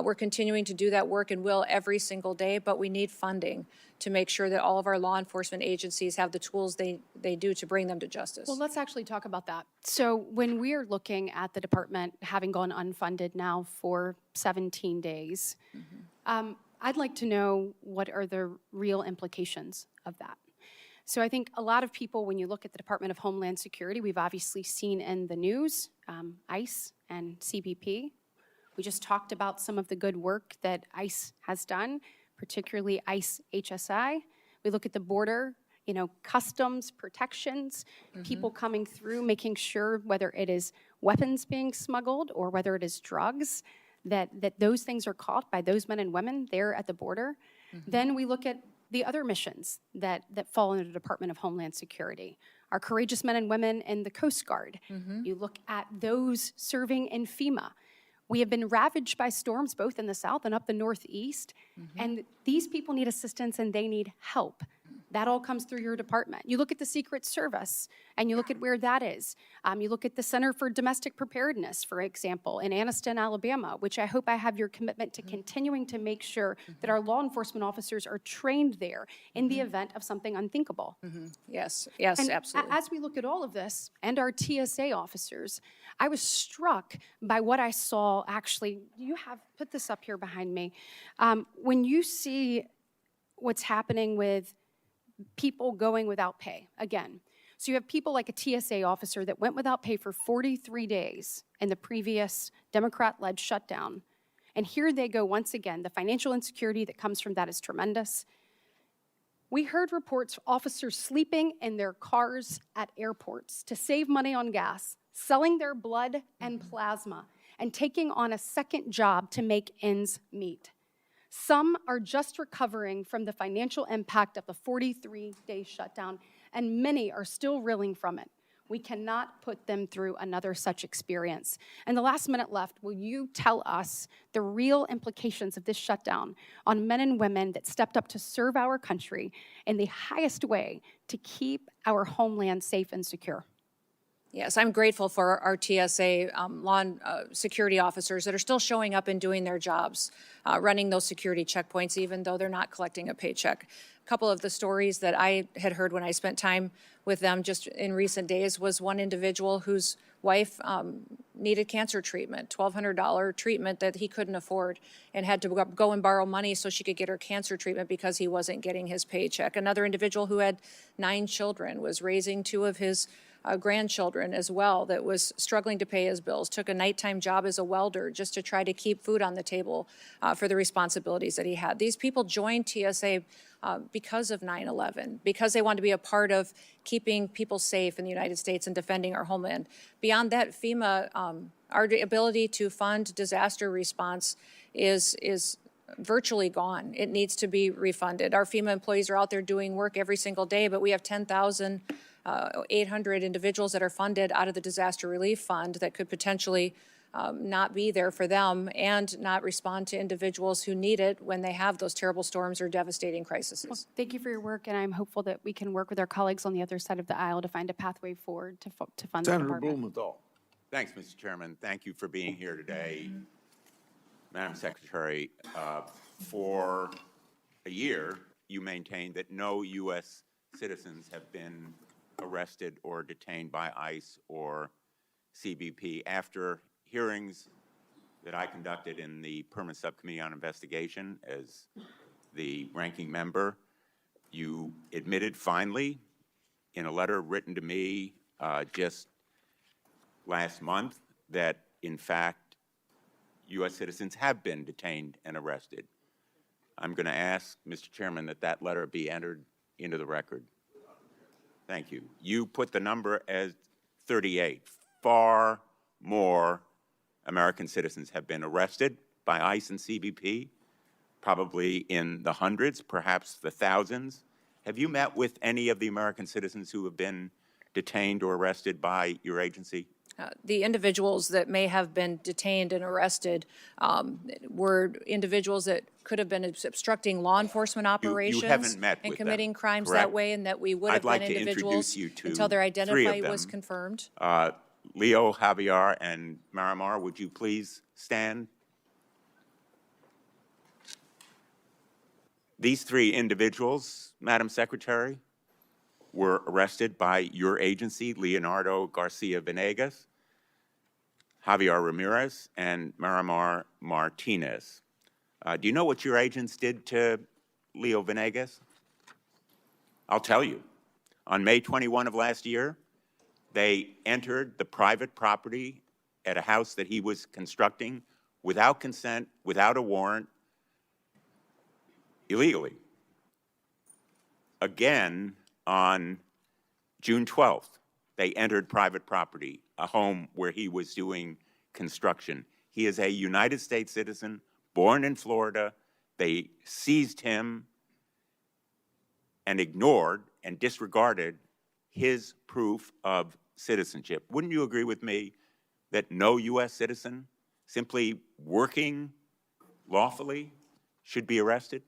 We're continuing to do that work and will every single day, but we need funding to make sure that all of our law enforcement agencies have the tools they do to bring them to justice. Well, let's actually talk about that. So when we are looking at the department having gone unfunded now for 17 days, I'd like to know what are the real implications of that. So I think a lot of people, when you look at the Department of Homeland Security, we've obviously seen in the news, ICE and CBP. We just talked about some of the good work that ICE has done, particularly ICE HSI. We look at the border, customs protections, people coming through, making sure whether it is weapons being smuggled or whether it is drugs, that those things are caught by those men and women there at the border. Then we look at the other missions that fall under the Department of Homeland Security, our courageous men and women in the Coast Guard. You look at those serving in FEMA. We have been ravaged by storms both in the south and up the northeast, and these people need assistance and they need help. That all comes through your department. You look at the Secret Service, and you look at where that is. You look at the Center for Domestic Preparedness, for example, in Anniston, Alabama, which I hope I have your commitment to continuing to make sure that our law enforcement officers are trained there in the event of something unthinkable. Yes, And absolutely. as we look at all of this, and our TSA officers, I was struck by what I saw. Actually, you have put this up here behind me. When you see what's happening with people going without pay, again, so you have people like a TSA officer that went without pay for 43 days in the previous Democrat-led shutdown, and here they go once again. The financial insecurity that comes from that is tremendous. We heard reports of officers sleeping in their cars at airports to save money on gas, selling their blood and plasma, and taking on a second job to make ends meet. Some are just recovering from the financial impact of the 43-day shutdown, and many are still reeling from it. We cannot put them through another such experience. In the last minute left, will you tell us the real implications of this shutdown on men and women that stepped up to serve our country in the highest way to keep our homeland safe and secure? Yes, I'm grateful for our TSA law and security officers that are still showing up and doing their jobs, running those security checkpoints, even though they're not collecting a paycheck. A couple of the stories that I had heard when I spent time with them just in recent days was one individual whose wife needed cancer treatment, $1,200 treatment that he couldn't afford, and had to go and borrow money so she could get her cancer treatment because he wasn't getting his paycheck. Another individual who had 9 children, was raising 2 of his grandchildren as well, that was struggling to pay his bills, took a nighttime job as a welder just to try to keep food on the table for the responsibilities that he had. These people joined TSA because of 9/11, because they want to be a part of keeping people safe in the United States and defending our homeland. Beyond that, FEMA, our ability to fund disaster response is virtually gone. It needs to be refunded. Our FEMA employees are out there doing work every single day, but we have 10,800 individuals that are funded out of the Disaster Relief Fund that could potentially not be there for them and not respond to individuals who need it when they have those terrible storms or devastating crises. Thank you for your work, and I'm hopeful that we can work with our colleagues on the other side of the aisle to find a pathway forward to fund the Senator department. Blumenthal. Thanks, Mr. Chairman. Thank you for being here today. Madam Secretary, for a year, you maintained that no U.S. citizens have been arrested or detained by ICE or CBP. After hearings that I conducted in the Permanent Subcommittee on Investigation as the ranking member, you admitted finally in a letter written to me just last month that, in fact, U.S. citizens have been detained and arrested. I'm going to ask, Mr. Chairman, that that letter be entered into the record. Thank you. You put the number as 38. Far more American citizens have been arrested by ICE and CBP, probably in the hundreds, perhaps the thousands. Have you met with any of the American citizens who have been detained or arrested by your agency? The individuals that may have been detained and arrested were individuals that could have been obstructing law enforcement operations haven't met and with committing them, crimes correct? that way, and that we would I'd have like been to individuals introduce you to until their three of identity was them. confirmed. Leo, Javier, and Marimar, would you please stand? These three individuals, Madam Secretary, were arrested by your agency, Leonardo Garcia Venegas, Javier Ramirez, and Marimar Martinez. Do you know what your agents did to Leo Venegas? I'll tell you. On May 21 of last year, they entered the private property at a house that he was constructing without consent, without a warrant, illegally. Again, on June 12th, they entered private property, a home where he was doing construction. He is a United States citizen, born in Florida. They seized him and ignored and disregarded his proof of citizenship. Wouldn't you agree with me that no U.S. citizen simply working lawfully should be arrested?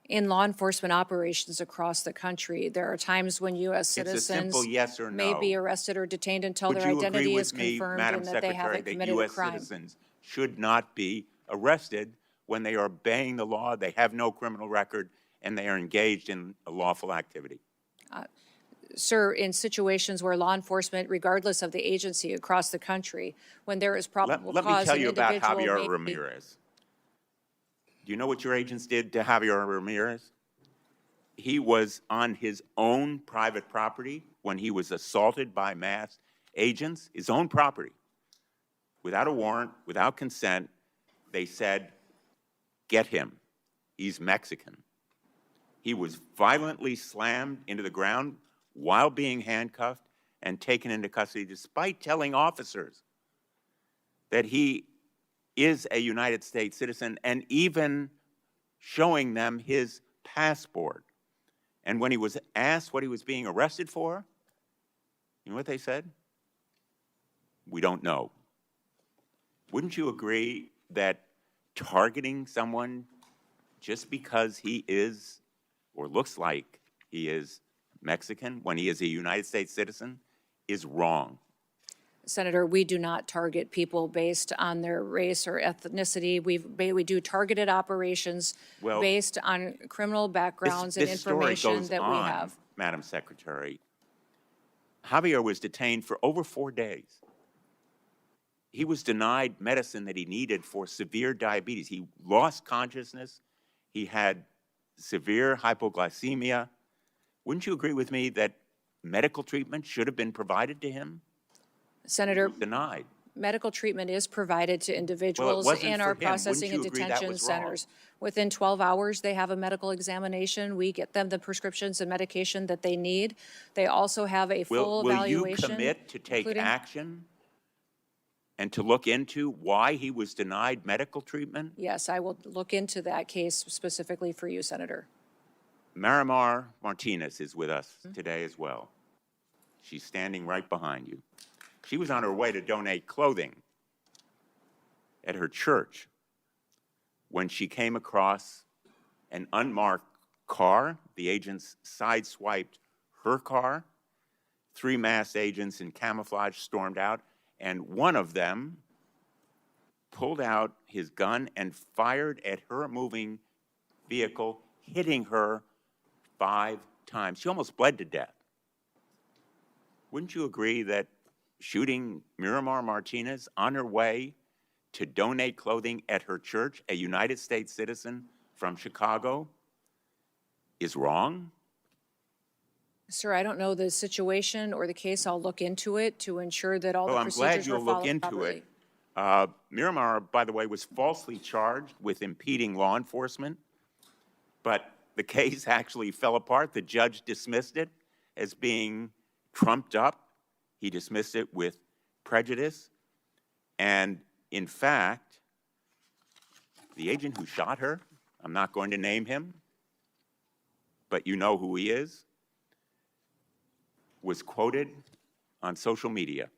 In law enforcement operations across the country, there are times when U.S. It's a citizens simple yes or may no. be arrested or detained until Would their you agree identity is with me, confirmed Madam and that they Secretary, haven't that committed a U.S. crime. citizens should not be arrested when they are obeying the law, they have no criminal record, and they are engaged in a lawful activity? Sir, in situations where law enforcement, regardless of the agency across the country, when there is probable Let me cause, tell an you about individual Javier may be- Ramirez. Do you know what your agents did to Javier Ramirez? He was on his own private property when he was assaulted by masked agents, his own property. Without a warrant, without consent, they said, get him. He's Mexican. He was violently slammed into the ground while being handcuffed and taken into custody, despite telling officers that he is a United States citizen and even showing them his passport. And when he was asked what he was being arrested for, you know what they said? We don't know. Wouldn't you agree that targeting someone just because he is or looks like he is Mexican when he is a United States citizen is wrong? Senator, we do not target people based on their race or ethnicity. We do targeted operations Well, based on criminal backgrounds and This story information goes that we on, have. Madam Secretary. Javier was detained for over 4 days. He was denied medicine that he needed for severe diabetes. He lost consciousness. He had severe hypoglycemia. Wouldn't you agree with me that medical treatment should have been provided to him? Senator, Denied. medical treatment is provided to individuals wasn't in for our him. Wouldn't processing and you agree that detention was wrong? centers. Within 12 hours, they have a medical examination. We get them the prescriptions and medication that they need. They also have a full Will you evaluation. commit to take including- action and to look into why he was denied medical treatment? Yes, I will look into that case specifically for you, Senator. Marimar Martinez is with us today as well. She's standing right behind you. She was on her way to donate clothing at her church when she came across an unmarked car. The agents sideswiped her car. 3 masked agents in camouflage stormed out, and one of them pulled out his gun and fired at her moving vehicle, hitting her 5 times. She almost bled to death. Wouldn't you agree that shooting Miramar Martinez on her way to donate clothing at her church, a United States citizen from Chicago, is wrong? Sir, I don't know the situation or the case. I'll look into it to ensure that all the Well, I'm glad procedures were you'll look followed into properly. it. Miramar, by the way, was falsely charged with impeding law enforcement, but the case actually fell apart. The judge dismissed it as being trumped up. He dismissed it with prejudice. And in fact, the agent who shot her, I'm not going to name him, but you know who he is, was quoted on social media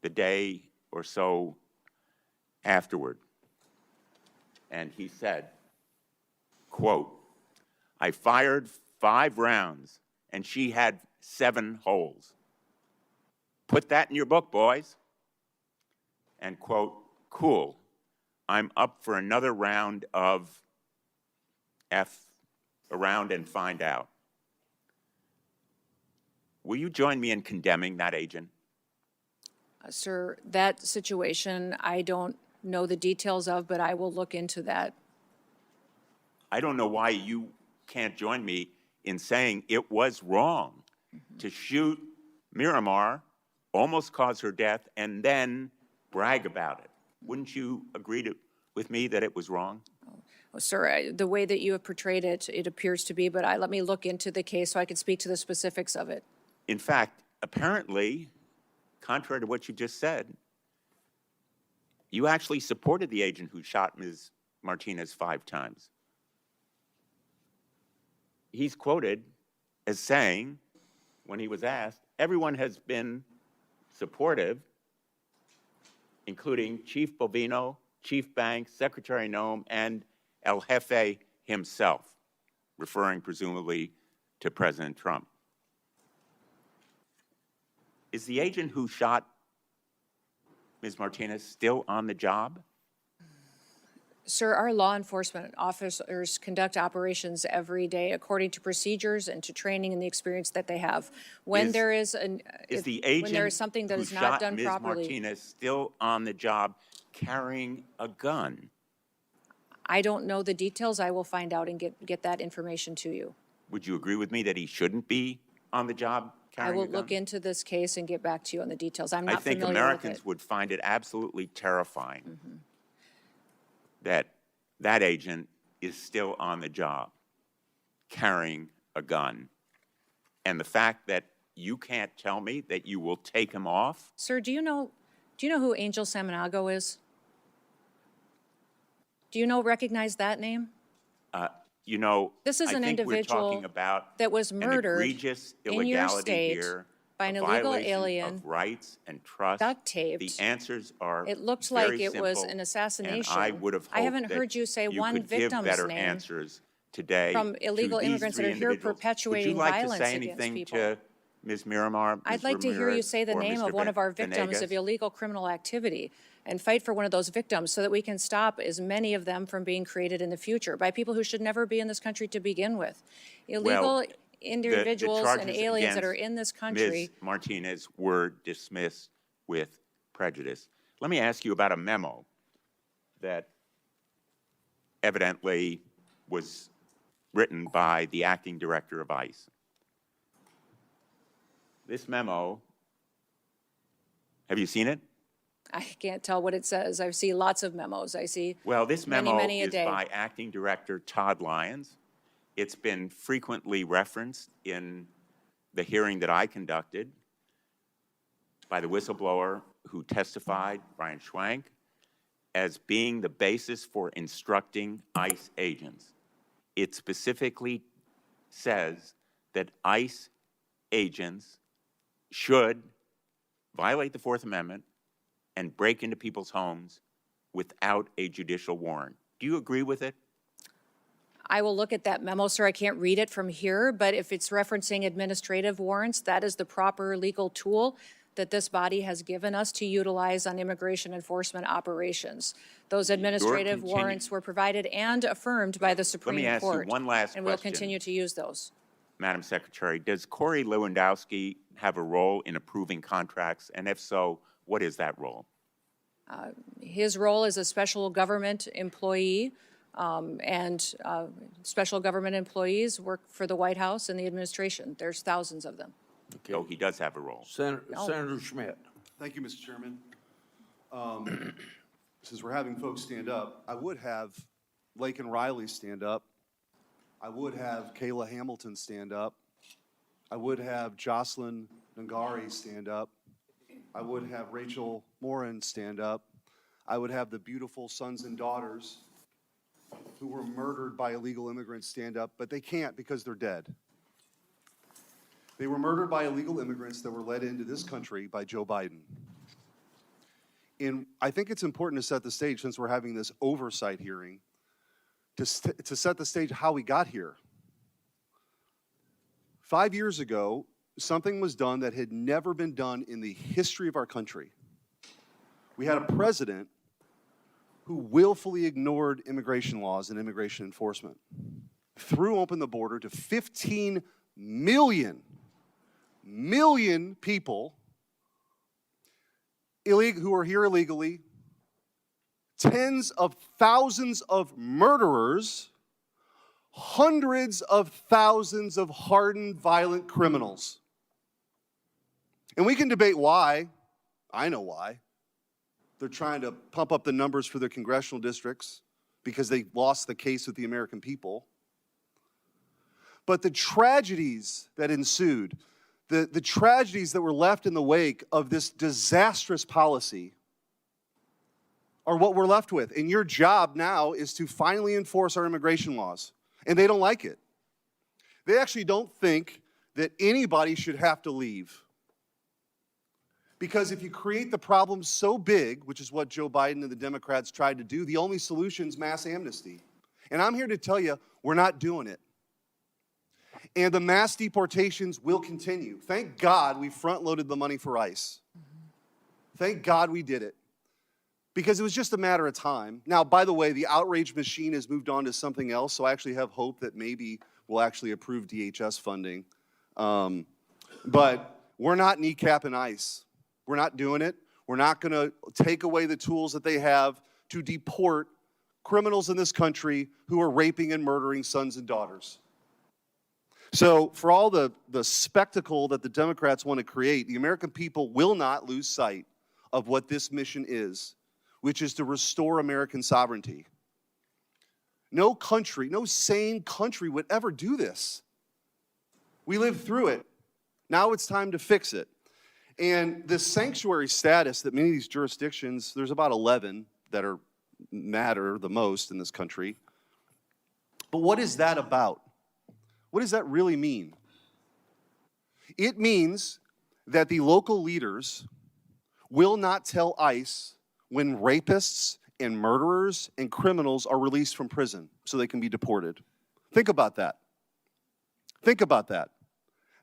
the day or so afterward. And he said, quote, "I fired 5 rounds and she had 7 holes. Put that in your book, boys." And quote, "Cool, I'm up for another round of around and find out." Will you join me in condemning that agent? Sir, that situation, I don't know the details of, but I will look into that. I don't know why you can't join me in saying it was wrong to shoot Miramar, almost cause her death, and then brag about it. Wouldn't you agree with me that it was wrong? Well, sir, the way that you have portrayed it, it appears to be, but let me look into the case so I can speak to the specifics of it. In fact, apparently, contrary to what you just said, you actually supported the agent who shot Ms. Martinez 5 times. He's quoted as saying, when he was asked, everyone has been supportive, including Chief Bovino, Chief Banks, Secretary Noem, and El Jefe himself, referring presumably to President Trump. Is the agent who shot Ms. Martinez still on the job? Sir, our law enforcement officers conduct operations every day according to procedures and to training and the experience that they have. When there is the when agent there is something that who is not shot done Ms. properly, Martinez still on the job carrying a gun? I don't know the details. I will find out and get that information to you. Would you agree with me that he shouldn't be on the job I carrying a will gun? look into this case and get back to you on the details. I'm I not think familiar with Americans it. would find it absolutely terrifying that that agent is still on the job carrying a gun. And the fact that you can't tell me that you will take him off? Sir, do you know who Angel Samanago is? Do you recognize that name? You know, This is I an think individual we're talking about that was an murdered egregious in your illegality state here, by an a illegal violation alien, of rights and trust. duct taped. The answers are It looked very like it was simple, an assassination. And I would have hoped I haven't that heard you say one could victim's give better name answers today from illegal to these immigrants that 3 are here individuals. perpetuating Would you like violence to say against anything people. to Ms. Miramar, Ms. I'd like to hear you Ramirez, say the or name Mr. of one of our victims Venegas? of illegal criminal activity and fight for one of those victims so that we can stop as many of them from being created in the future by people who should never be in this country to begin with. Illegal individuals and charges aliens that are against in this country. Ms. Martinez were dismissed with prejudice. Let me ask you about a memo that evidently was written by the acting director of ICE. This memo, have you seen it? I can't tell what it says. I see lots of memos. I see Well, this memo many a is day. by Acting Director Todd Lyons. It's been frequently referenced in the hearing that I conducted by the whistleblower who testified, Brian Schwank, as being the basis for instructing ICE agents. It specifically says that ICE agents should violate the Fourth Amendment and break into people's homes without a judicial warrant. Do you agree with it? I will look at that memo, sir. I can't read it from here, but if it's referencing administrative warrants, that is the proper legal tool that this body has given us to utilize on immigration enforcement operations. Those administrative warrants were provided and affirmed by the Supreme Court. Let me ask you one last question. And we'll continue to use those. Madam Secretary, does Corey Lewandowski have a role in approving contracts? And if so, what is that role? His role is a special government employee, special government employees work for the White House and the administration. There's thousands of them. So he does have a role. Senator Schmidt. Thank you, Mr. Chairman. Since we're having folks stand up, I would have Laken Riley stand up. I would have Kayla Hamilton stand up. I would have Jocelyn Ngari stand up. I would have Rachel Morin stand up. I would have the beautiful sons and daughters who were murdered by illegal immigrants stand up, but they can't because they're dead. They were murdered by illegal immigrants that were led into this country by Joe Biden. And I think it's important to set the stage, since we're having this oversight hearing, to set the stage how we got here. 5 years ago, something was done that had never been done in the history of our country. We had a president who willfully ignored immigration laws and immigration enforcement, threw open the border to 15 million people who are here illegally, tens of thousands of murderers, hundreds of thousands of hardened, violent criminals. And we can debate why. I know why. They're trying to pump up the numbers for their congressional districts because they lost the case with the American people. But the tragedies that ensued, the tragedies that were left in the wake of this disastrous policy are what we're left with. And your job now is to finally enforce our immigration laws. And they don't like it. They actually don't think that anybody should have to leave. Because if you create the problem so big, which is what Joe Biden and the Democrats tried to do, the only solution is mass amnesty. And I'm here to tell you, we're not doing it. And the mass deportations will continue. Thank God we front-loaded the money for ICE. Thank God we did it. Because it was just a matter of time. Now, by the way, the outrage machine has moved on to something else, so I actually have hope that maybe we'll actually approve DHS funding. But we're not kneecapping ICE. We're not doing it. We're not going to take away the tools that they have to deport criminals in this country who are raping and murdering sons and daughters. So for all the spectacle that the Democrats want to create, the American people will not lose sight of what this mission is, which is to restore American sovereignty. No country, no sane country would ever do this. We lived through it. Now it's time to fix it. And this sanctuary status that many of these jurisdictions, there's about 11 that matter the most in this country. But what is that about? What does that really mean? It means that the local leaders will not tell ICE when rapists and murderers and criminals are released from prison so they can be deported. Think about that. Think about that.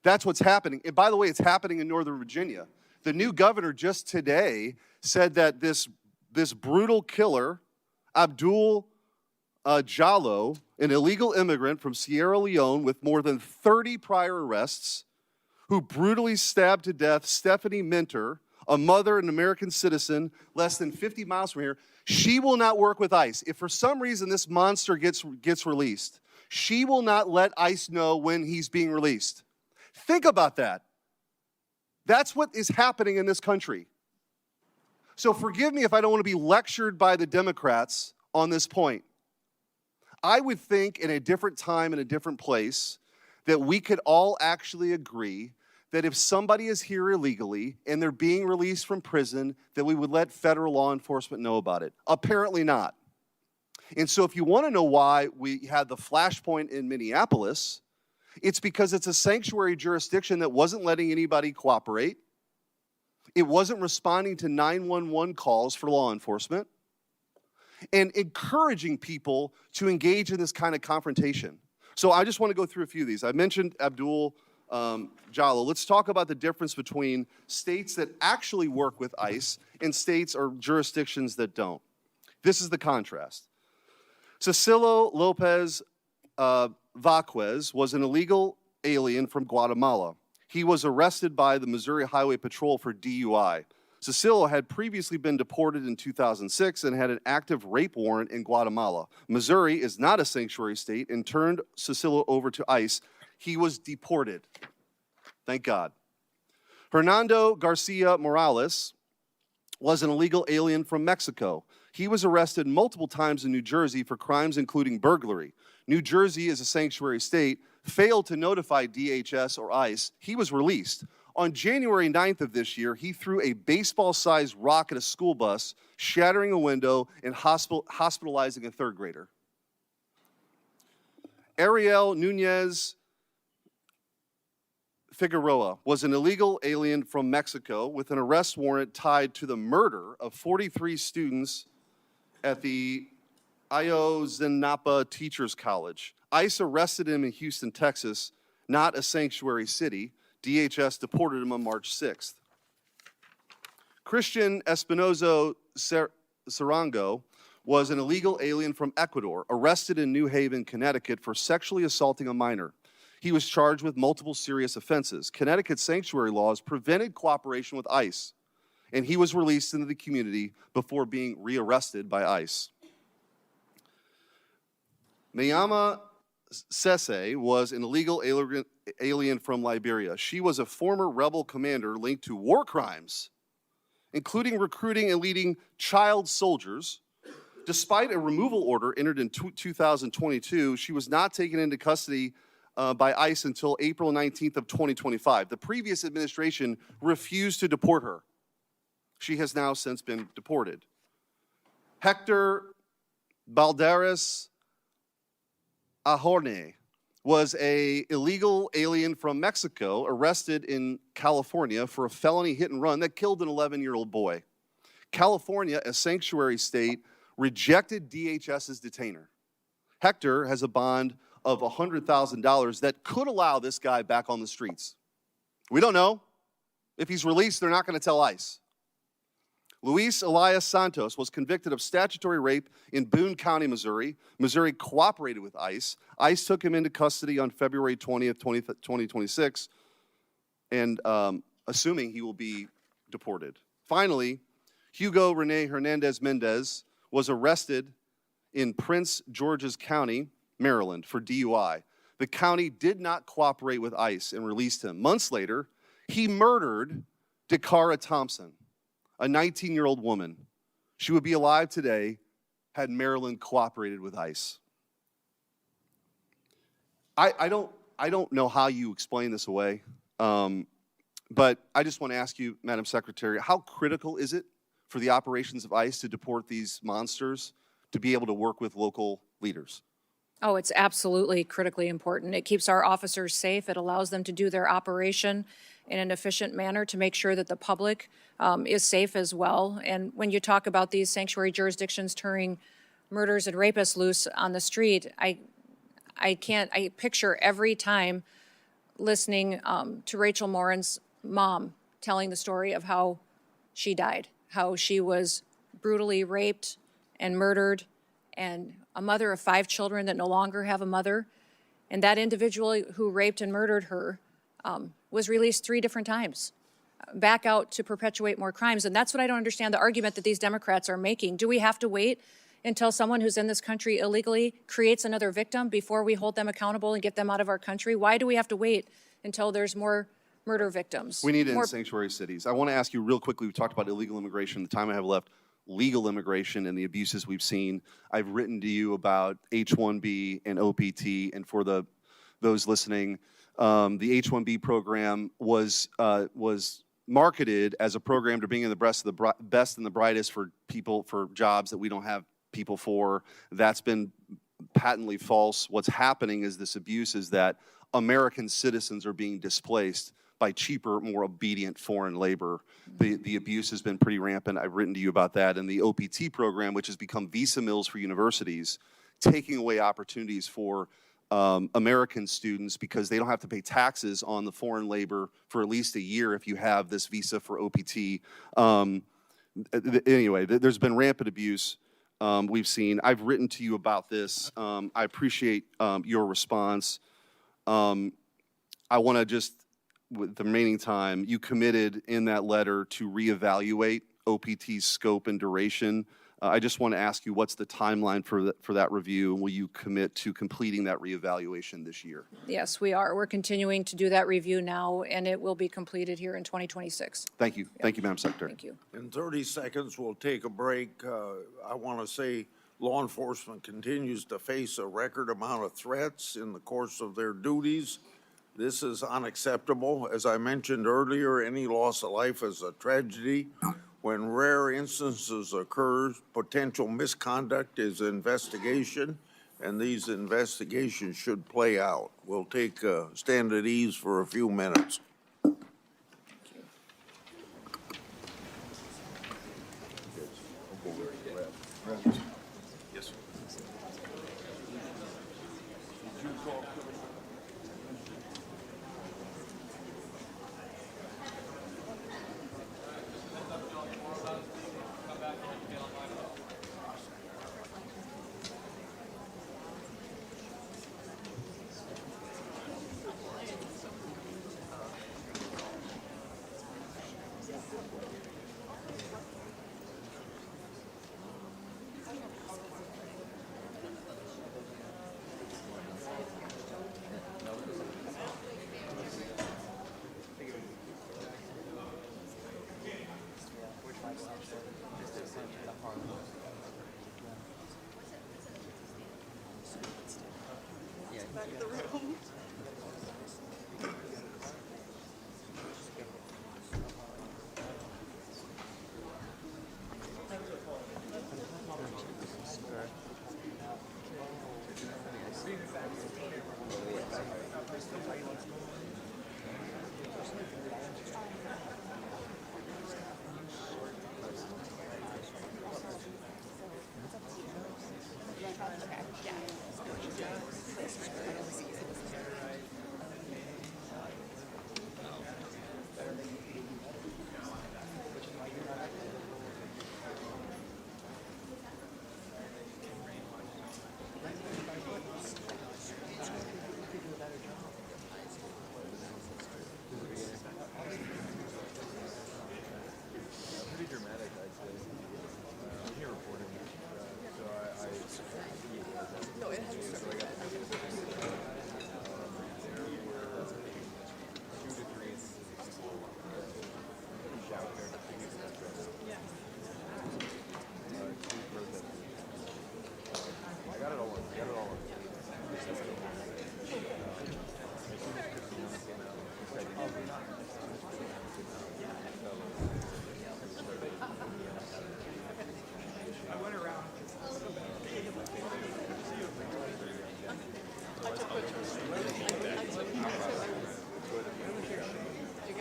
That's what's happening. And by the way, it's happening in Northern Virginia. The new governor just today said that this brutal killer, Abdul Jallo, an illegal immigrant from Sierra Leone with more than 30 prior arrests, who brutally stabbed to death Stephanie Minter, a mother, an American citizen, less than 50 miles from here. She will not work with ICE. If for some reason this monster gets released, she will not let ICE know when he's being released. Think about that. That's what is happening in this country. So forgive me if I don't want to be lectured by the Democrats on this point. I would think in a different time, in a different place, that we could all actually agree that if somebody is here illegally and they're being released from prison, that we would let federal law enforcement know about it. Apparently not. And so if you want to know why we had the flashpoint in Minneapolis, it's because it's a sanctuary jurisdiction that wasn't letting anybody cooperate. It wasn't responding to 911 calls for law enforcement. and encouraging people to engage in this kind of confrontation. So I just want to go through a few of these. I mentioned Abdul Jalal. Let's talk about the difference between states that actually work with ICE and states or jurisdictions that don't. This is the contrast. Cecilio Lopez Vaquez was an illegal alien from Guatemala. He was arrested by the Missouri Highway Patrol for DUI. Cecilio had previously been deported in 2006 and had an active rape warrant in Guatemala. Missouri is not a sanctuary state and turned Cecilio over to ICE. He was deported. Thank God. Hernando Garcia Morales was an illegal alien from Mexico. He was arrested multiple times in New Jersey for crimes including burglary. New Jersey is a sanctuary state, failed to notify DHS or ICE. He was released. On January 9th of this year, he threw a baseball-sized rock at a school bus, shattering a window and hospitalizing a third grader. Ariel Nunez Figueroa was an illegal alien from Mexico with an arrest warrant tied to the murder of 43 students at the Ayotzinapa Teachers College. ICE arrested him in Houston, Texas, not a sanctuary city. DHS deported him on March 6th. Christian Espinozo Sarango was an illegal alien from Ecuador, arrested in New Haven, Connecticut for sexually assaulting a minor. He was charged with multiple serious offenses. Connecticut's sanctuary laws prevented cooperation with ICE, and he was released into the community before being rearrested by ICE. Mayama Sese was an illegal alien from Liberia. She was a former rebel commander linked to war crimes, including recruiting and leading child soldiers. Despite a removal order entered in 2022, she was not taken into custody by ICE until April 19th of 2025. The previous administration refused to deport her. She has now since been deported. Hector Balderas Ahorne was an illegal alien from Mexico arrested in California for a felony hit and run that killed an 11-year-old boy. California, a sanctuary state, rejected DHS's detainer. Hector has a bond of $100,000 that could allow this guy back on the streets. We don't know. If he's released, they're not going to tell ICE. Luis Elias Santos was convicted of statutory rape in Boone County, Missouri. Missouri cooperated with ICE. ICE took him into custody on February 20th, 2026, and assuming he will be deported. Finally, Hugo Rene Hernandez Mendez was arrested in Prince George's County, Maryland, for DUI. The county did not cooperate with ICE and released him. Months later, he murdered Dakara Thompson, a 19-year-old woman. She would be alive today had Maryland cooperated with ICE. I don't know how you explain this away, but I just want to ask you, Madam Secretary, how critical is it for the operations of ICE to deport these monsters to be able to work with local leaders? Oh, it's absolutely critically important. It keeps our officers safe. It allows them to do their operation in an efficient manner to make sure that the public is safe as well. And when you talk about these sanctuary jurisdictions turning murders and rapists loose on the street, I picture every time listening to Rachel Morin's mom telling the story of how she died, how she was brutally raped and murdered, and a mother of 5 children that no longer have a mother. And that individual who raped and murdered her was released 3 different times, back out to perpetuate more crimes. And that's what I don't understand, the argument that these Democrats are making. Do we have to wait until someone who's in this country illegally creates another victim before we hold them accountable and get them out of our country? Why do we have to wait until there's more murder victims? We need it in sanctuary cities. I want to ask you real quickly, we talked about illegal immigration, the time I have left, legal immigration and the abuses we've seen. I've written to you about H-1B and OPT, and for those listening, the H-1B program was marketed as a program to bring in the best and the brightest for people, for jobs that we don't have people for. That's been patently false. What's happening is this abuse is that American citizens are being displaced by cheaper, more obedient foreign labor. The abuse has been pretty rampant. I've written to you about that. And the OPT program, which has become visa mills for universities, taking away opportunities for American students because they don't have to pay taxes on the foreign labor for at least a year if you have this visa for OPT. Anyway, there's been rampant abuse we've seen. I've written to you about this. I appreciate your response. I want to just, with the remaining time, you committed in that letter to reevaluate OPT's scope and duration. I just want to ask you, what's the timeline for that review, and will you commit to completing that reevaluation this year? Yes, we are. We're continuing to do that review now, and it will be completed here in 2026. Thank you. Thank you, Madam Secretary. Thank you. In 30 seconds, we'll take a break. I want to say law enforcement continues to face a record amount of threats in the course of their duties. This is unacceptable. As I mentioned earlier, any loss of life is a tragedy. When rare instances occur, potential misconduct is investigation, and these investigations should play out. We'll take a stand at ease for a few minutes.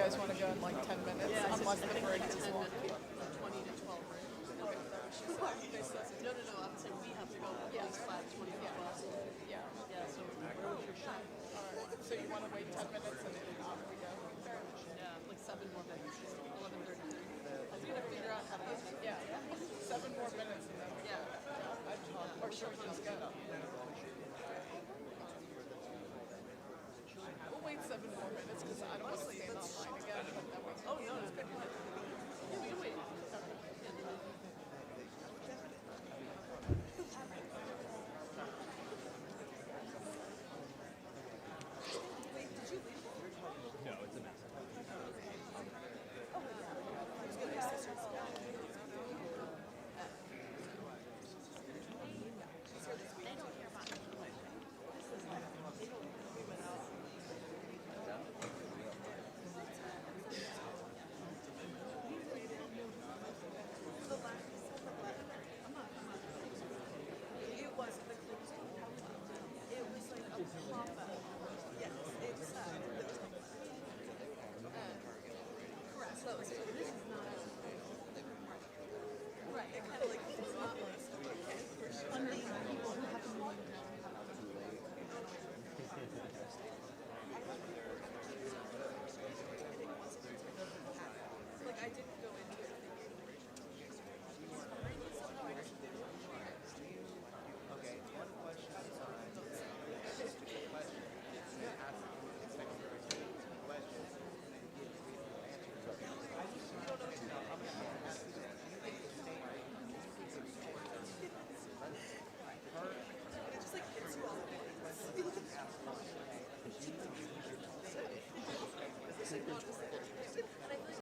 guys want to go in like 10 minutes? Yeah, unless the break is long. 20 to 12, right? Okay. No, I'm saying we have to go at least 5, 20 to 12. Yeah. Yeah, so All right. So you want to wait 10 minutes and then off we go? yeah, like 7 more minutes. 11:33. I was gonna figure out how to. Yeah. 7 more minutes and then. Yeah. Or should we just go? We'll wait 7 more minutes because I don't want to see